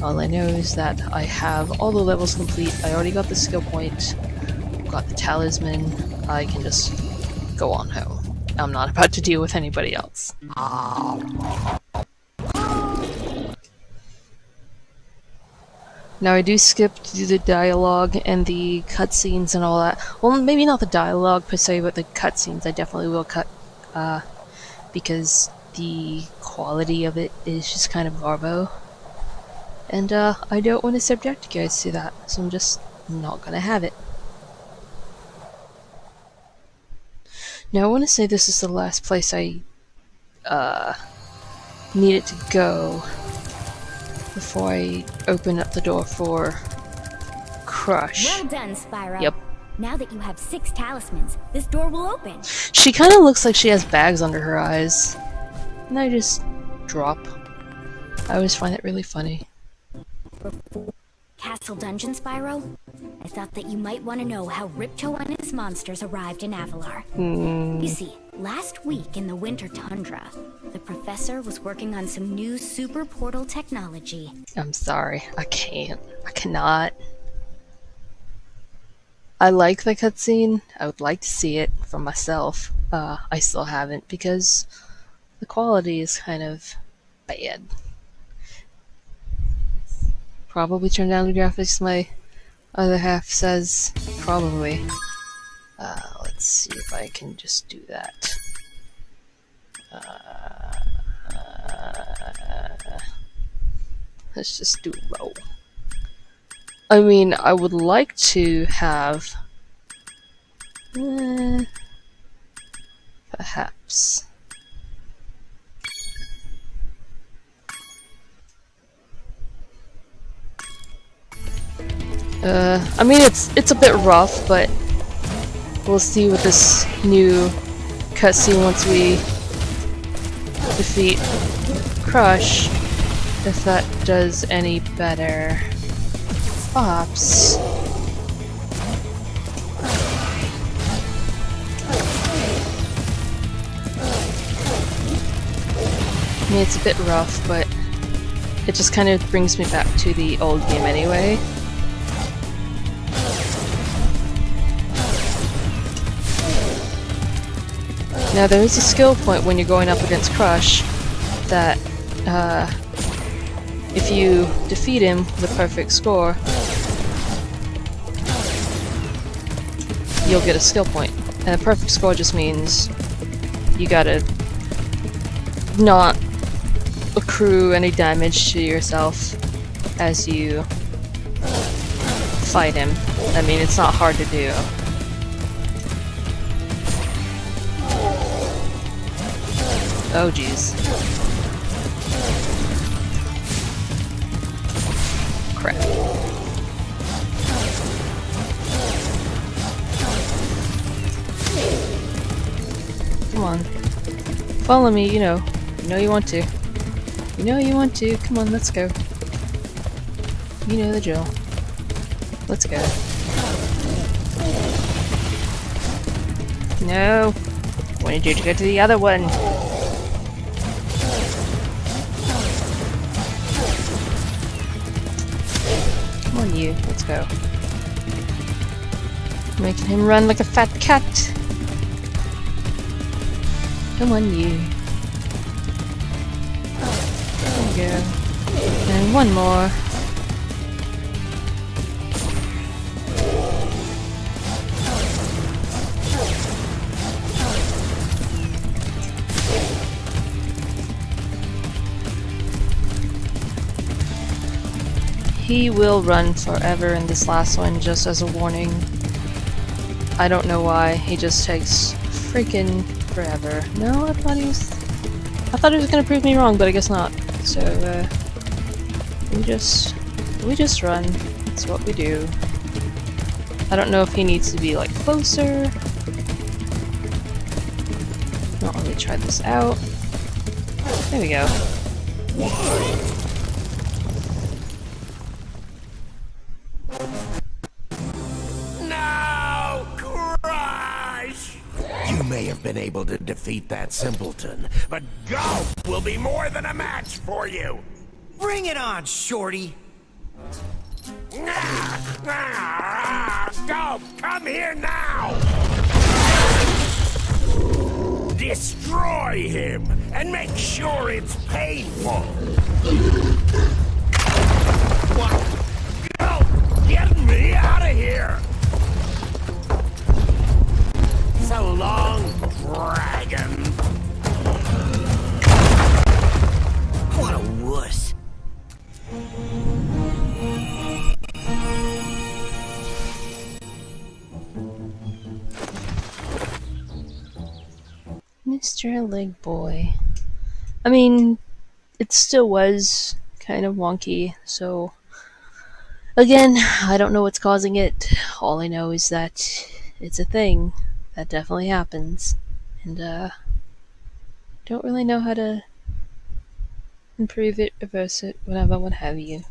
All I know is that I have all the levels complete. I already got the skill point. Got the talisman. I can just go on home. I'm not about to deal with anybody else. Now I do skip through the dialogue and the cutscenes and all that. Well, maybe not the dialogue per se, but the cutscenes I definitely will cut, because the quality of it is just kind of garbo. And I don't want to subject you guys to that, so I'm just not gonna have it. Now I want to say this is the last place I needed to go before I open up the door for Crush. Well done, Spyro. Yep. Now that you have 6 talismans, this door will open. She kind of looks like she has bags under her eyes. And I just drop. I always find it really funny. Castle Dungeon, Spyro? I thought that you might want to know how Ripto and his monsters arrived in Avalar. You see, last week in the Winter Tundra, the professor was working on some new super portal technology. I'm sorry, I can't. I cannot. I like the cutscene. I would like to see it for myself. I still haven't because the quality is kind of bad. Probably turn down the graphics, my other half says. Probably. Let's see if I can just do that. Let's just do low. I mean, I would like to have... perhaps... I mean, it's a bit rough, but we'll see with this new cutscene once we defeat Crush, if that does any better. Pops. I mean, it's a bit rough, but it just kind of brings me back to the old game anyway. Now there is a skill point when you're going up against Crush that if you defeat him with a perfect score, you'll get a skill point. And a perfect score just means you gotta not accrue any damage to yourself as you fight him. I mean, it's not hard to do. Oh jeez. Crap. Come on. Follow me, you know. You know you want to. You know you want to. Come on, let's go. You know the drill. Let's go. No! I wanted you to go to the other one! Come on, you. Let's go. Making him run like a fat cat! Come on, you. There we go. And one more. He will run forever in this last one, just as a warning. I don't know why, he just takes freaking forever. No, I thought he was gonna prove me wrong, but I guess not. So, we just run. That's what we do. I don't know if he needs to be, like, closer. Not really try this out. There we go. No, Crush! You may have been able to defeat that simpleton, but Golf will be more than a match for you! Bring it on, Shorty! Golf, come here now! Destroy him, and make sure it's painful. What? Go! Get me out of here! So long, dragon. What a wuss. Mr. Leg Boy. I mean, it still was kind of wonky, so again, I don't know what's causing it. All I know is that it's a thing that definitely happens, and don't really know how to improve it, reverse it, whatever, what have you.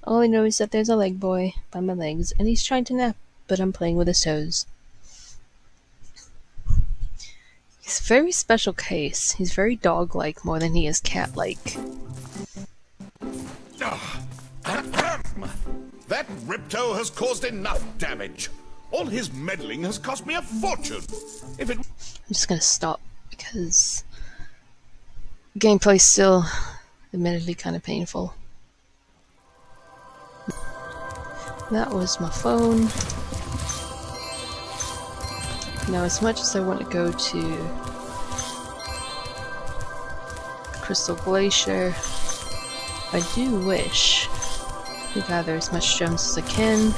All I know is that there's a leg boy by my legs, and he's trying to nap, but I'm playing with his toes. He's a very special case. He's very dog-like more than he is cat-like. That Ripto has caused enough damage. All his meddling has cost me a fortune. If it... I'm just gonna stop because gameplay's still admittedly kind of painful. That was my phone. Now, as much as I want to go to Crystal Glacier, I do wish to gather as much gems as I can.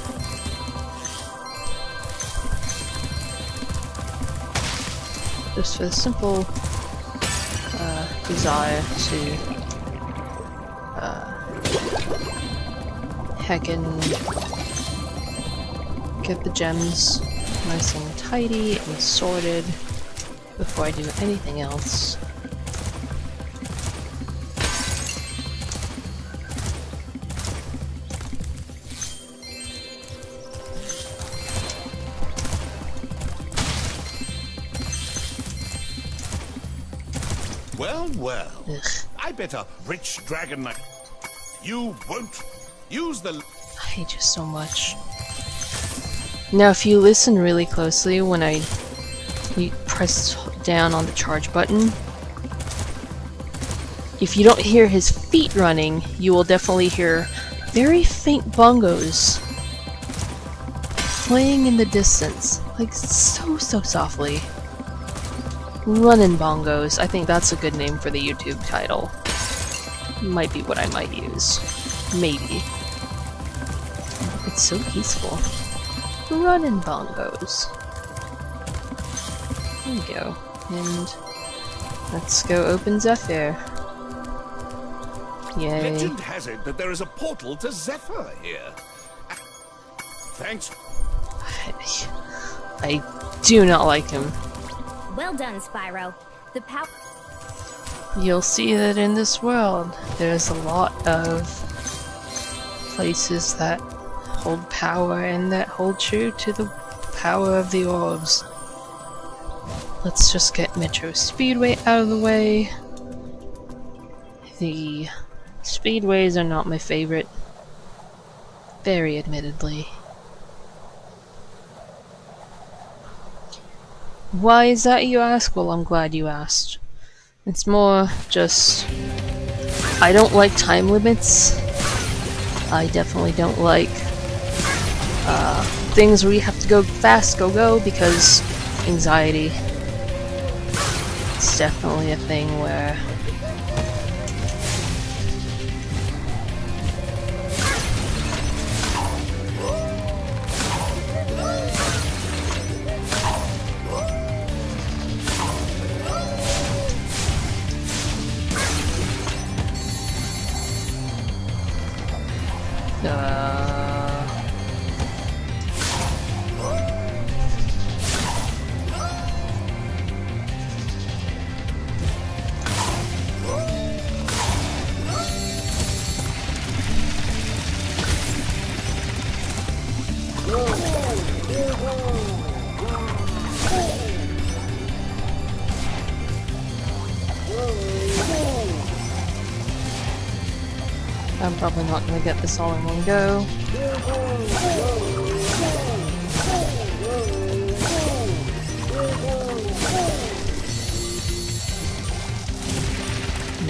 Just for the simple desire to heckin' get the gems nice and tidy and sorted before I do anything else. Well, well. Ugh. I bet a rich dragon like you won't use the... I hate you so much. Now, if you listen really closely when I press down on the charge button, if you don't hear his feet running, you will definitely hear very faint bongos playing in the distance, like so softly. Runnin' bongos. I think that's a good name for the YouTube title. Might be what I might use. Maybe. It's so peaceful. Runnin' bongos. There we go. And let's go open Zephyr. Yay. Legend has it that there is a portal to Zephyr here. Thanks. I do not like him. Well done, Spyro. The power... You'll see that in this world, there's a lot of places that hold power and that hold true to the power of the orbs. Let's just get Metro Speedway out of the way. The speedways are not my favorite. Very admittedly. Why is that, you ask? Well, I'm glad you asked. It's more just... I don't like time limits. I definitely don't like things where you have to go fast, go, because anxiety. It's definitely a thing where... I'm probably not going to get this all in one go.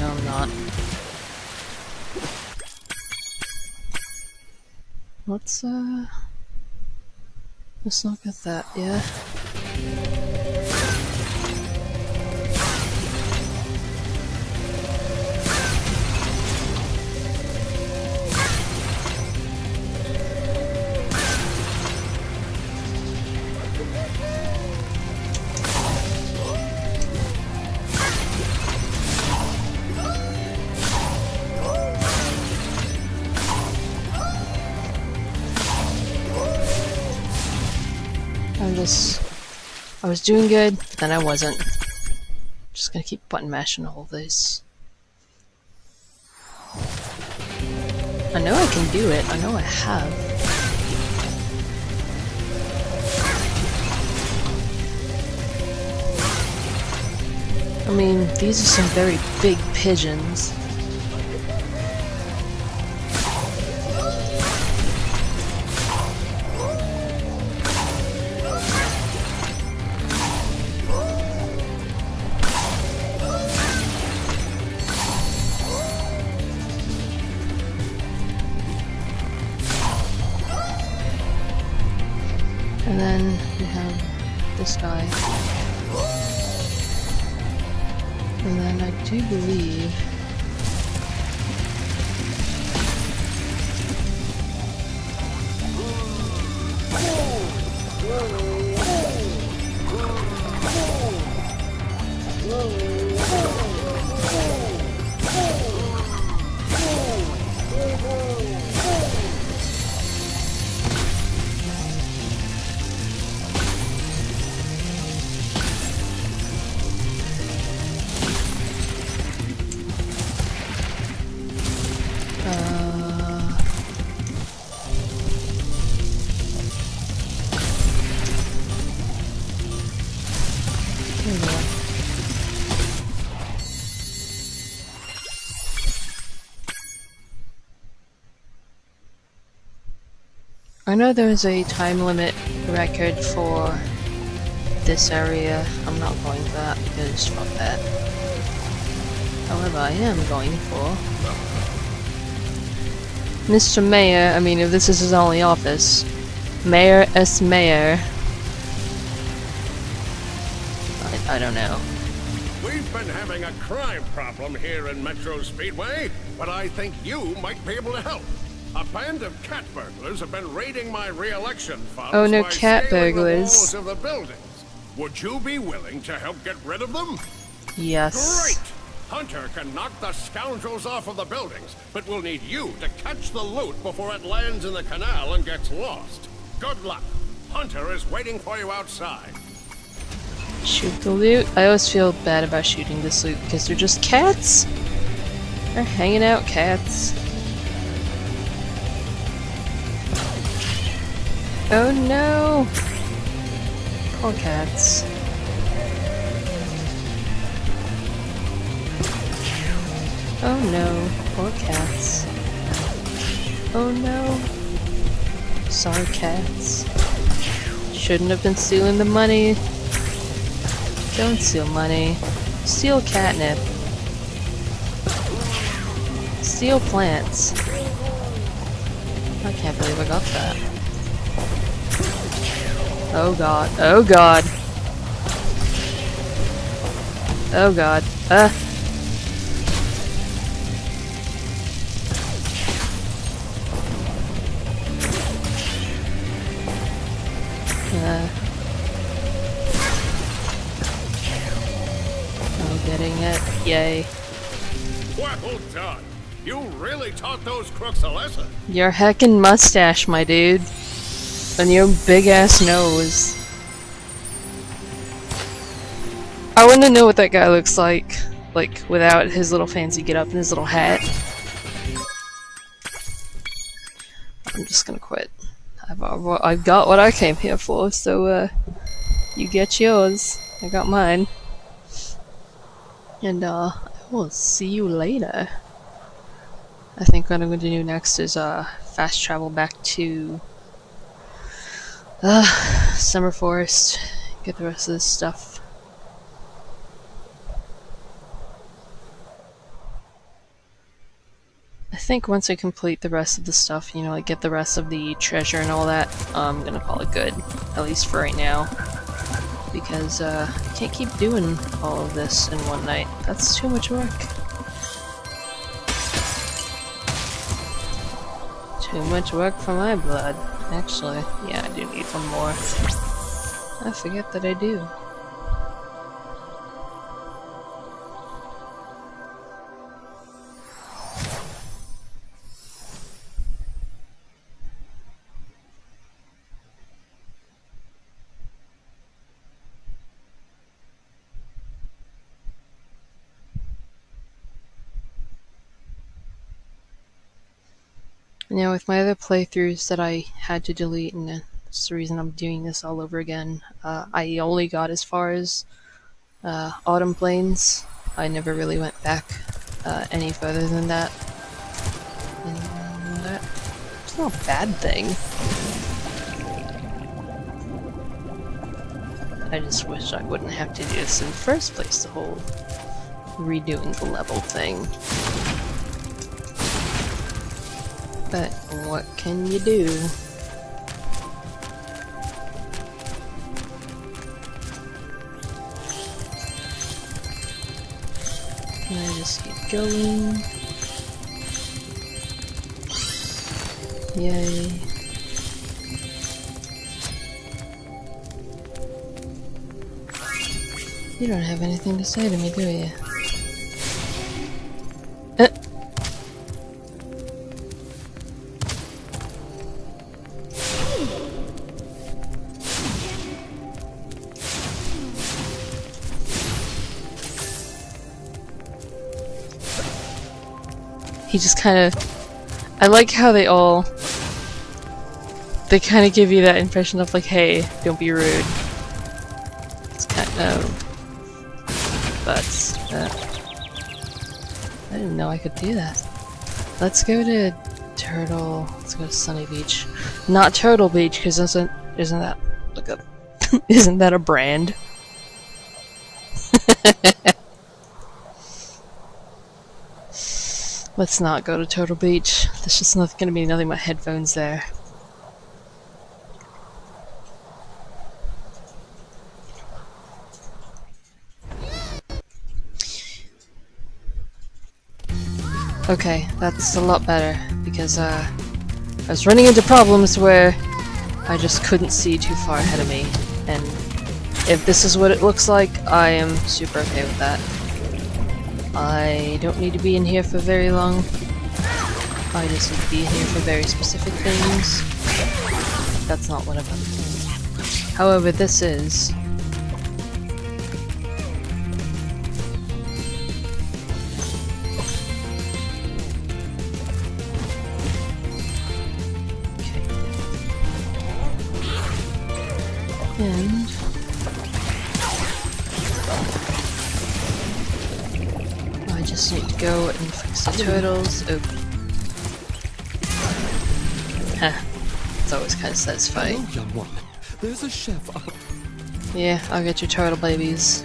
No, I'm not. Let's not get that, yeah? I was doing good, but then I wasn't. Just gonna keep button mashing all this. I know I can do it, I know I have. I mean, these are some very big pigeons. And then we have this guy. And then I do believe... I know there's a time limit record for this area. I'm not going for that because fuck that. However, I am going for Mr. Mayor. I mean, if this is his only office, Mayor S. Mayor. I don't know. We've been having a crime problem here in Metro Speedway, but I think you might be able to help. A band of cat burglars have been raiding my re-election funds. Oh no, by cat scaling the burglars. walls of the buildings. Would you be willing to help get rid of them? Yes. Great! Hunter can knock the scoundrels off of the buildings, but we'll need you to catch the loot before it lands in the canal and gets lost. Good luck. Hunter is waiting for you outside. Shoot the loot. I always feel bad about shooting this loot because they're just cats. They're hanging out cats. Oh no! Poor cats. Oh no, poor cats. Oh no. Sorry cats. Shouldn't have been stealing the money. Don't steal money. Steal catnip. Steal plants. I can't believe I got that. Oh god. Oh god. Oh god. Oh, getting it. Yay. Well done. You really taught those crooks a lesson. Your heckin' mustache, my dude. And your big ass nose. I wanna know what that guy looks like without his little fancy get up and his little hat. I'm just gonna quit. I've got what I came here for, so you get yours. I got mine. And I will see you later. I think what I'm going to do next is fast travel back to Summer Forest, get the rest of this stuff. think once I complete the rest of the stuff, you know, like get the rest of the treasure and all that, I'm gonna call it good. At least for right now. Because, I can't keep doing all of this in one night. That's too much work. Too much work for my blood. Actually, yeah, I do need one more. I forget that I do. Now, with my other playthroughs that I had to delete, and that's the reason I'm doing this all over again, I only got as far as Autumn Plains. I never really went back any further than that. And that's not a bad thing. I just wish I wouldn't have to do this in the first place, the whole redoing the level thing. But what can you do? I just keep going. Yay. You don't have anything to say to me, do you? He just kind of... I like how they kind of give you that impression of like, hey, don't be rude. It's kind of... But, I didn't know I could do that. Let's go to let's go to Sunny Beach. Not Turtle Beach, because isn't that like a... isn't that a brand? Let's not go to Turtle Beach. There's just not gonna be nothing but headphones there. Okay, that's a lot better, because I was running into problems where I just couldn't see too far ahead of me, and if this is what it looks like, I am super okay with that. I don't need to be in here for very long. I just need to be in here for very specific things. That's not what I'm about to do. However, this is... Okay. And... I just need to go and fix the turtles. Oh. Huh. It's always kind of satisfying. Hello, young one. There's a chef up. Yeah, I'll get your turtle babies.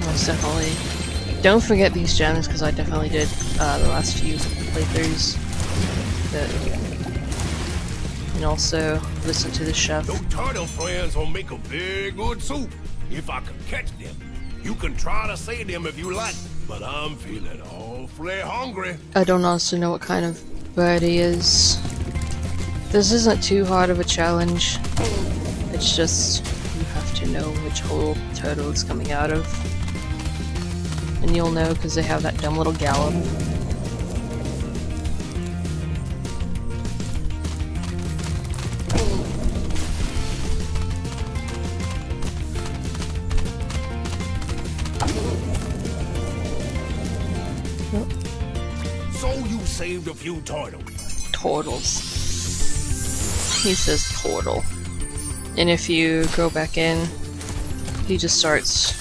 Most definitely. Don't forget these gems, because I definitely did the last few playthroughs. And also, listen to the chef. Those turtle friends will make a very good soup. If I can catch them. You can try to say them if you like, but I'm feeling awfully hungry. I don't honestly know what kind of bird he is. This isn't too hard of a challenge. It's just, you have to know which hole turtle is coming out of. And you'll know because they have that dumb little gallop. So you saved a few turtles. Turtles. He says turtle. And if you go back in, he just starts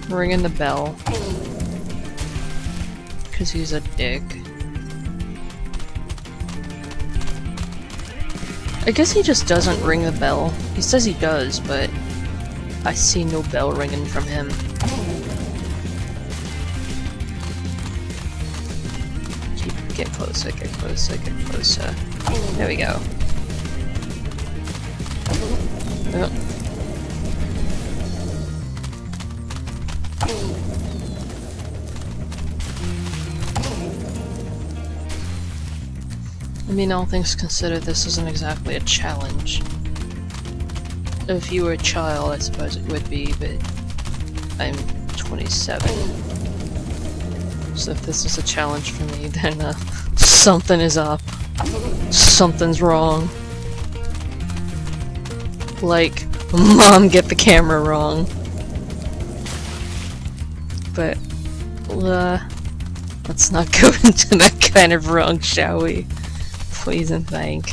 ringing the bell. Because he's a dick. I guess he just doesn't ring the bell. He says he does, but I see no bell ringing from him. Get closer, get closer, get closer. There we go. Oh. I mean, all things considered, this isn't exactly a challenge. If you were a child, I suppose it would be, but I'm 27. So if this is a challenge for me, then something is up. Something's wrong. Like, Mom, get the camera wrong. But, let's not go into that kind of wrong, shall we? Please and thank.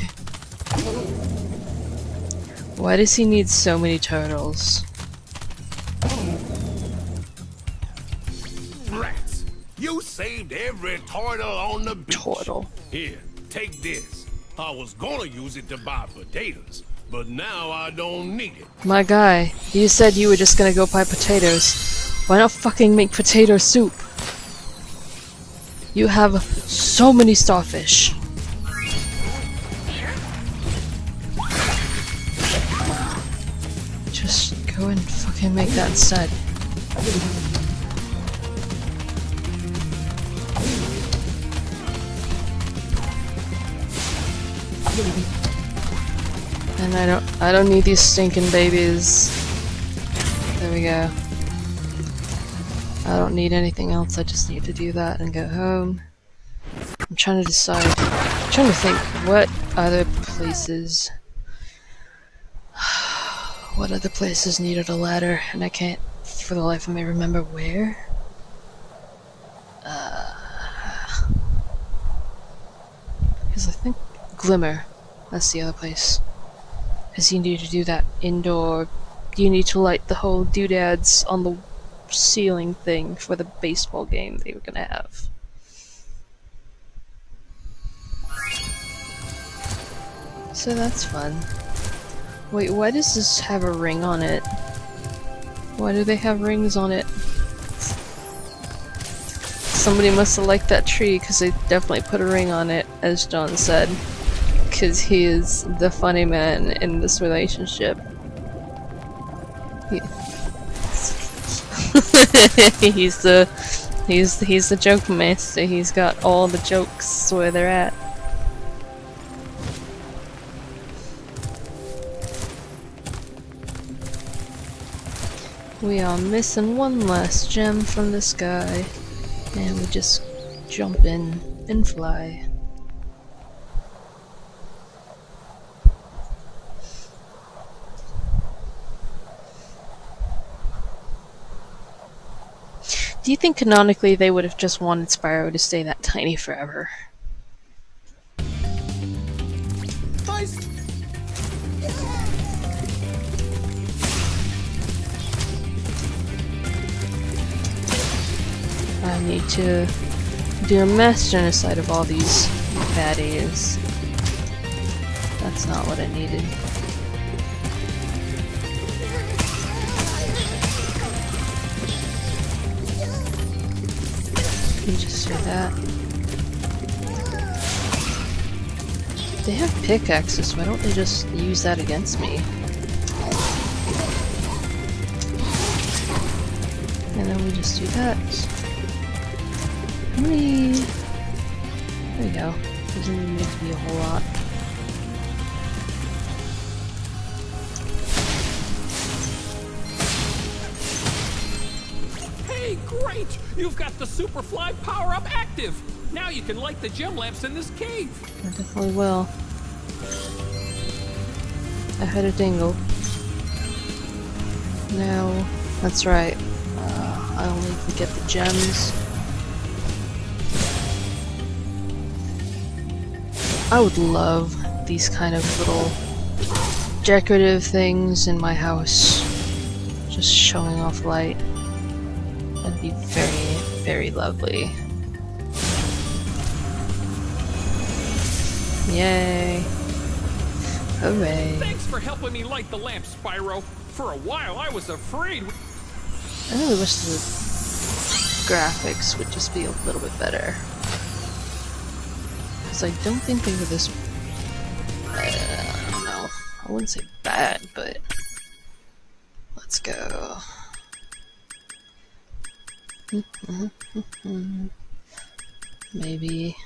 Why does he need so many turtles? Rats! You saved every turtle on the beach. Turtle. Here, take this. I was gonna use it to buy potatoes, but now I don't need it. My guy, you said you were just gonna go buy potatoes. Why not fucking make potato soup? You have so many starfish. Just go and fucking make that instead. And I don't need these stinking babies. There we go. I don't need anything else, I just need to do that and go home. I'm trying to decide. I'm trying to think what other places. What other places needed a ladder, and I can't for the life of me remember where. Because I think Glimmer, that's the other place. Because you need to do that indoor, you need to light the whole doodads on the ceiling thing for the baseball game they were gonna have. So that's fun. Wait, why does this have a ring on it? Why do they have rings on it? Somebody must have liked that tree, because they definitely put a ring on it, as John said. Because he is the funny man in this relationship. He's the joke master. He's got all the jokes where they're at. We are missing one last gem from this guy, and we just jump in and fly. Do you think canonically they would have just wanted Spyro to stay that tiny forever? I need to do a mass genocide of all these baddies. That's not what I needed. You just do that. They have pickaxes, why don't they just use that against me? And then we just do that. How many? There we go. Doesn't even need to be a whole lot. Hey, great! You've got the Superfly power-up active! Now you can light the gem lamps in this cave! I definitely will. I heard a dingle. No, that's right. I'll need to get the gems. I would love these kind of little decorative things in my house. Just showing off light. That'd be very, very lovely. Yay. Hooray. Thanks for helping me light the lamp, Spyro. For a while I was afraid. I really wish the graphics would just be a little bit better. Because I don't think they were this... I don't know. I wouldn't say bad, but... Let's go. Maybe...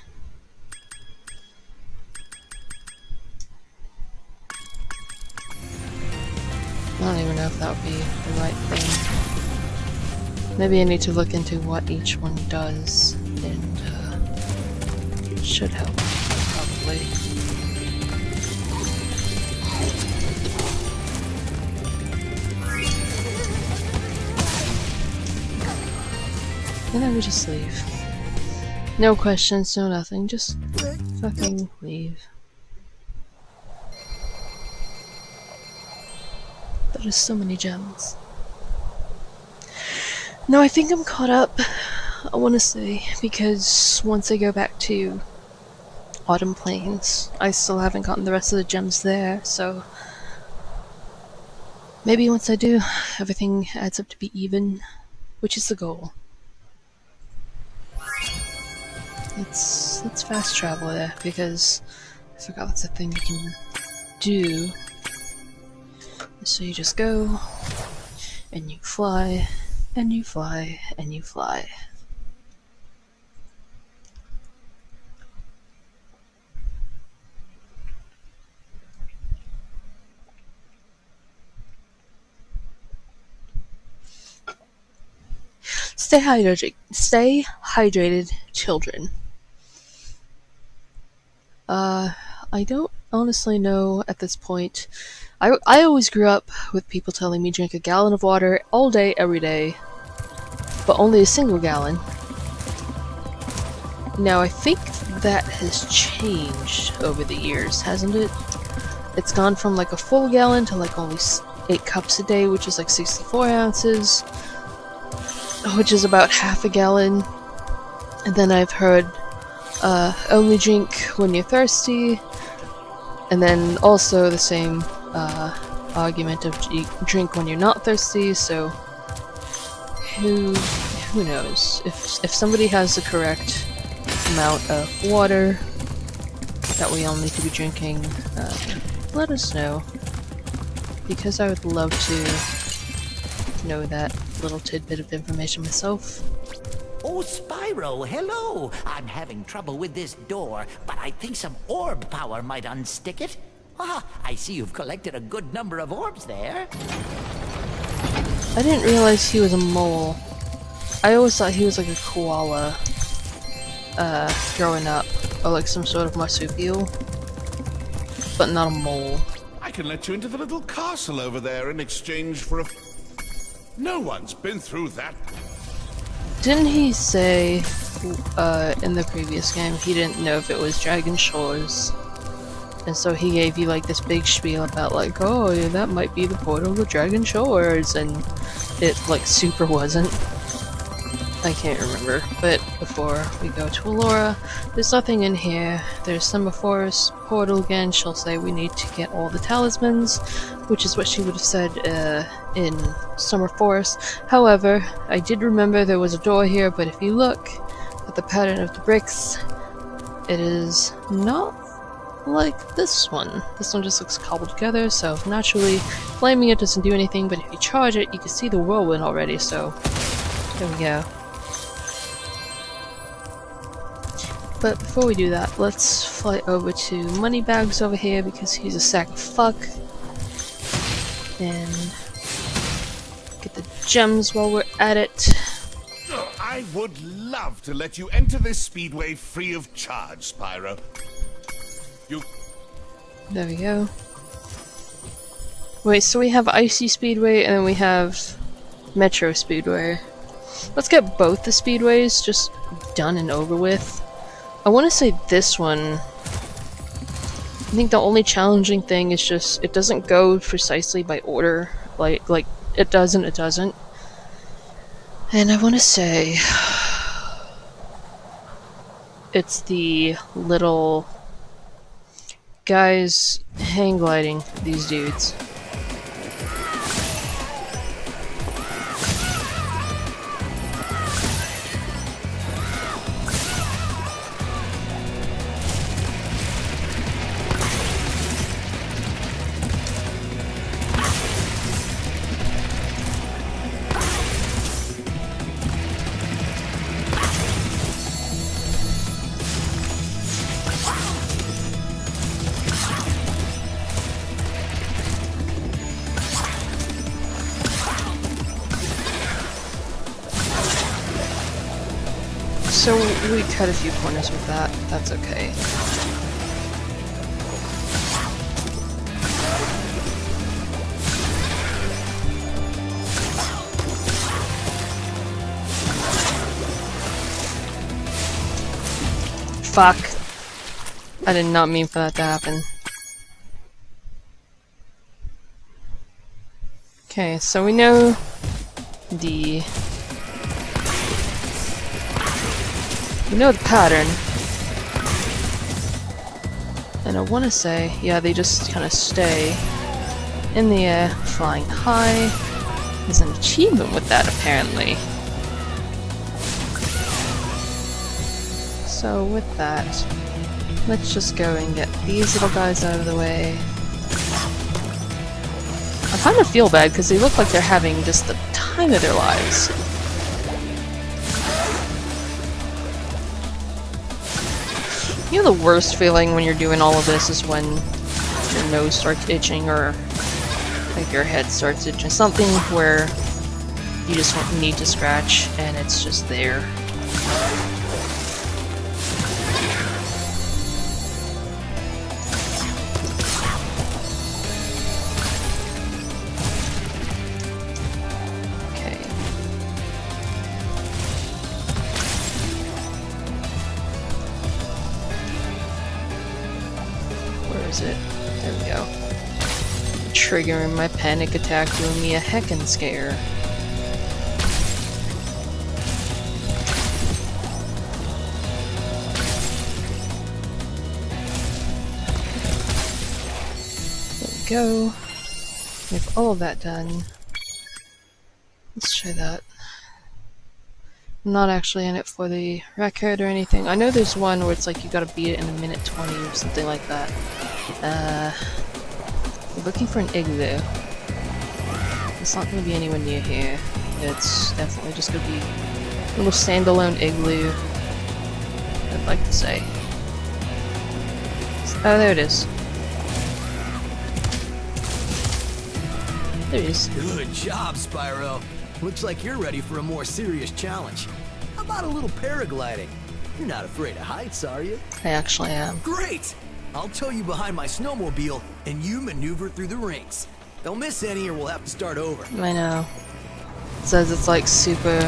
I don't even know if that would be the right thing. Maybe I need to look into what each one does, and it should help, probably. And then we just leave. No questions, no nothing, just fucking leave. There's so many gems. No, I think I'm caught up, I want to say, because once I go back to Autumn Plains, I still haven't gotten the rest of the gems there, so maybe once I do, everything adds up to be even, which is the goal. Let's fast travel there, because I forgot that's a thing you can do. So you just go, and you fly, and you fly, and you fly. Stay hydrated, children. I don't honestly know at this point. I always grew up with people telling me drink a gallon of water all day, every day, but only a single gallon. Now I think that has changed over the years, hasn't it? It's gone from like a full gallon to like only 8 cups a day, which is like 64 ounces, which is about half a gallon. And then I've heard only drink when you're thirsty, and then also the same argument of drink when you're not thirsty. So who knows? If somebody has the correct amount of water that we all need to be drinking, let us know, because I would love to know that little tidbit of information myself. Oh, Spyro, hello! I'm having trouble with this door, but I think some orb power might unstick it. Ah, I see you've collected a good number of orbs there. I didn't realize he was a mole. I always thought he was like a koala, growing up, or like some sort of marsupial, but not a mole. I can let you into the little castle over there in exchange for a... No one's been through that. Didn't he say, in the previous game, he didn't know if it was Dragon Shores? And so he gave you like this big spiel about like, oh, yeah, that might be the portal to Dragon Shores, and it like super wasn't. I can't remember, but before we go to Allura, there's nothing in here. There's Summer Forest portal again. She'll say we need to get all the talismans, which is what she would have said in Summer Forest. However, I did remember there was a door here, but if you look at the pattern of the bricks, it is not like this one. This one just looks cobbled together, so naturally flaming it doesn't do anything, but if you charge it, you can see the whirlwind already, so there we go. But before we do that, let's fly over to Moneybags over here because he's a sack of fuck. And get the gems while we're at it. I would love to let you enter this speedway free of charge, Spyro. There we go. Wait, so we have Icy Speedway and then we have Metro Speedway. Let's get both the speedways just done and over with. I want to say this one, I think the only challenging thing is just it doesn't go precisely by order. Like it doesn't. And I want to say it's the little guys hang gliding, these dudes. So we cut a few corners with that. That's okay. Fuck. I did not mean for that to happen. Okay, so we know the pattern. And I want to say, yeah, they just kind of stay in the air, flying high. There's an achievement with that, apparently. So with that, let's just go and get these little guys out of the way. I kind of feel bad because they look like they're having just the time of their lives. You know, the worst feeling when you're doing all of this is when your nose starts itching or like your head starts itching. Something where you just need to scratch and it's just there. There we go. Triggering my panic attack, doing me a heckin' scare. There we go. We have all of that done. Let's try that. I'm not actually in it for the record or anything. I know there's one where it's like you gotta beat it in a minute 20 or something like that. We're looking for an igloo. It's not gonna be anywhere near here. It's definitely just gonna be a little standalone igloo, I'd like to say. Oh, there it is. There it is. Good job, Spyro. Looks like you're ready for a more serious challenge. How about a little paragliding? You're not afraid of heights, are you? I actually am. Great! I'll tow you behind my snowmobile, and you maneuver through the rings. Don't miss any or we'll have to start over. I know. It says it's like super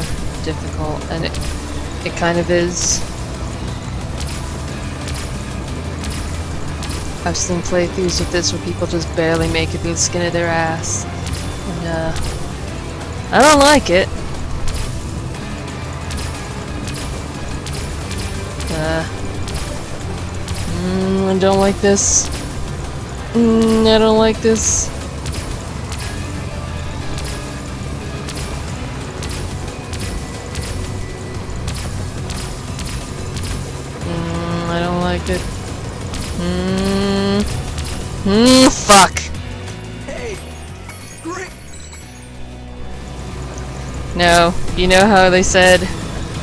difficult, and it kind of is. I've seen playthroughs with this where people just barely make it through the skin of their ass. And, I don't like it. I don't like this. I don't like this. I don't like it. Fuck. Hey, great. No, you know how they said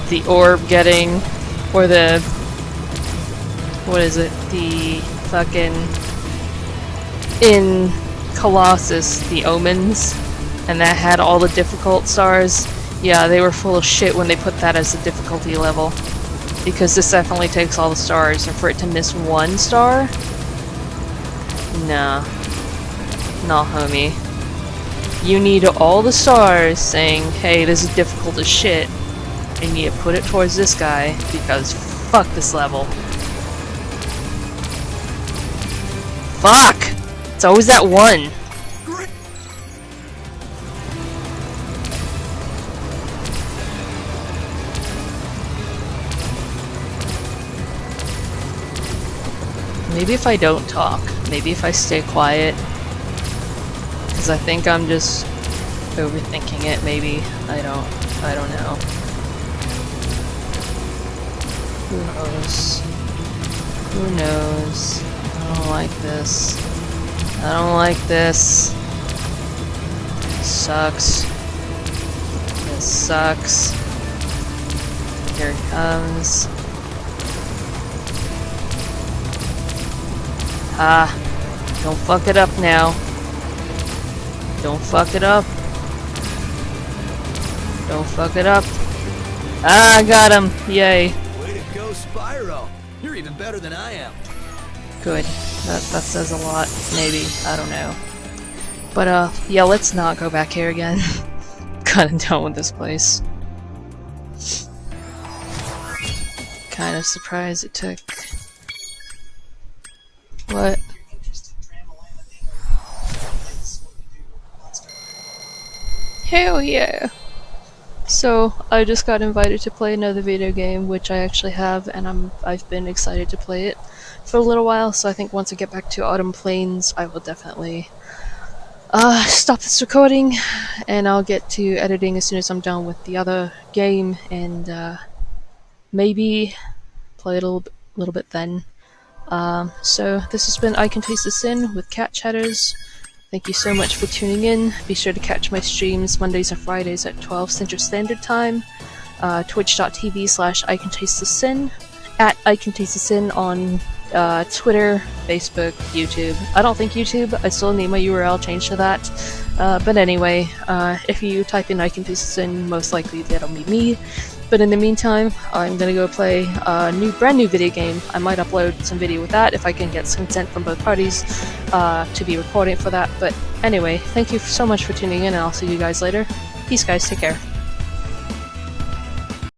the orb getting, or the, what is it, the fucking, in Colossus, the omens, and that had all the difficult stars? Yeah, they were full of shit when they put that as the difficulty level. Because this definitely takes all the stars, and for it to miss one star? Nah. Nah, homie. You need all the stars saying, hey, this is difficult as shit, and you need to put it towards this guy, because fuck this level. Fuck! It's always that one. Maybe if I don't talk, maybe if I stay quiet, because I think I'm just overthinking it, maybe. I don't know. Who knows? Who knows? I don't like this. I don't like this. Sucks. This sucks. Here it comes. Ah, don't fuck it up now. Don't fuck it up. Don't fuck it up. Ah, I got him. Yay. You're even better than I am. Good. That says a lot. Maybe. I don't know. But, yeah, let's not go back here again. Kinda done with this place. Kind of surprised it took... What? Hell yeah! So, I just got invited to play another video game, which I actually have, and I've been excited to play it for a little while, so I think once I get back to Autumn Plains, I will definitely stop this recording, and I'll get to editing as soon as I'm done with the other game, and maybe play it a little bit then. So this has been I Can Taste the Sin with Cat Chatters. Thank you so much for tuning in. Be sure to catch my streams Mondays and Fridays at 12 Central Standard Time. Twitch.tv/ICanTasteTheSin. At I Can Taste the Sin on Twitter, Facebook, YouTube. I don't think YouTube. I still need my URL changed to that. But anyway, if you type in I Can Taste the Sin, most likely that'll be me. But in the meantime, I'm gonna go play a brand new video game. I might upload some video with that if I can get consent from both parties to be recording for that. But anyway, thank you so much for tuning in, and I'll see you guys later. Peace, guys. Take care.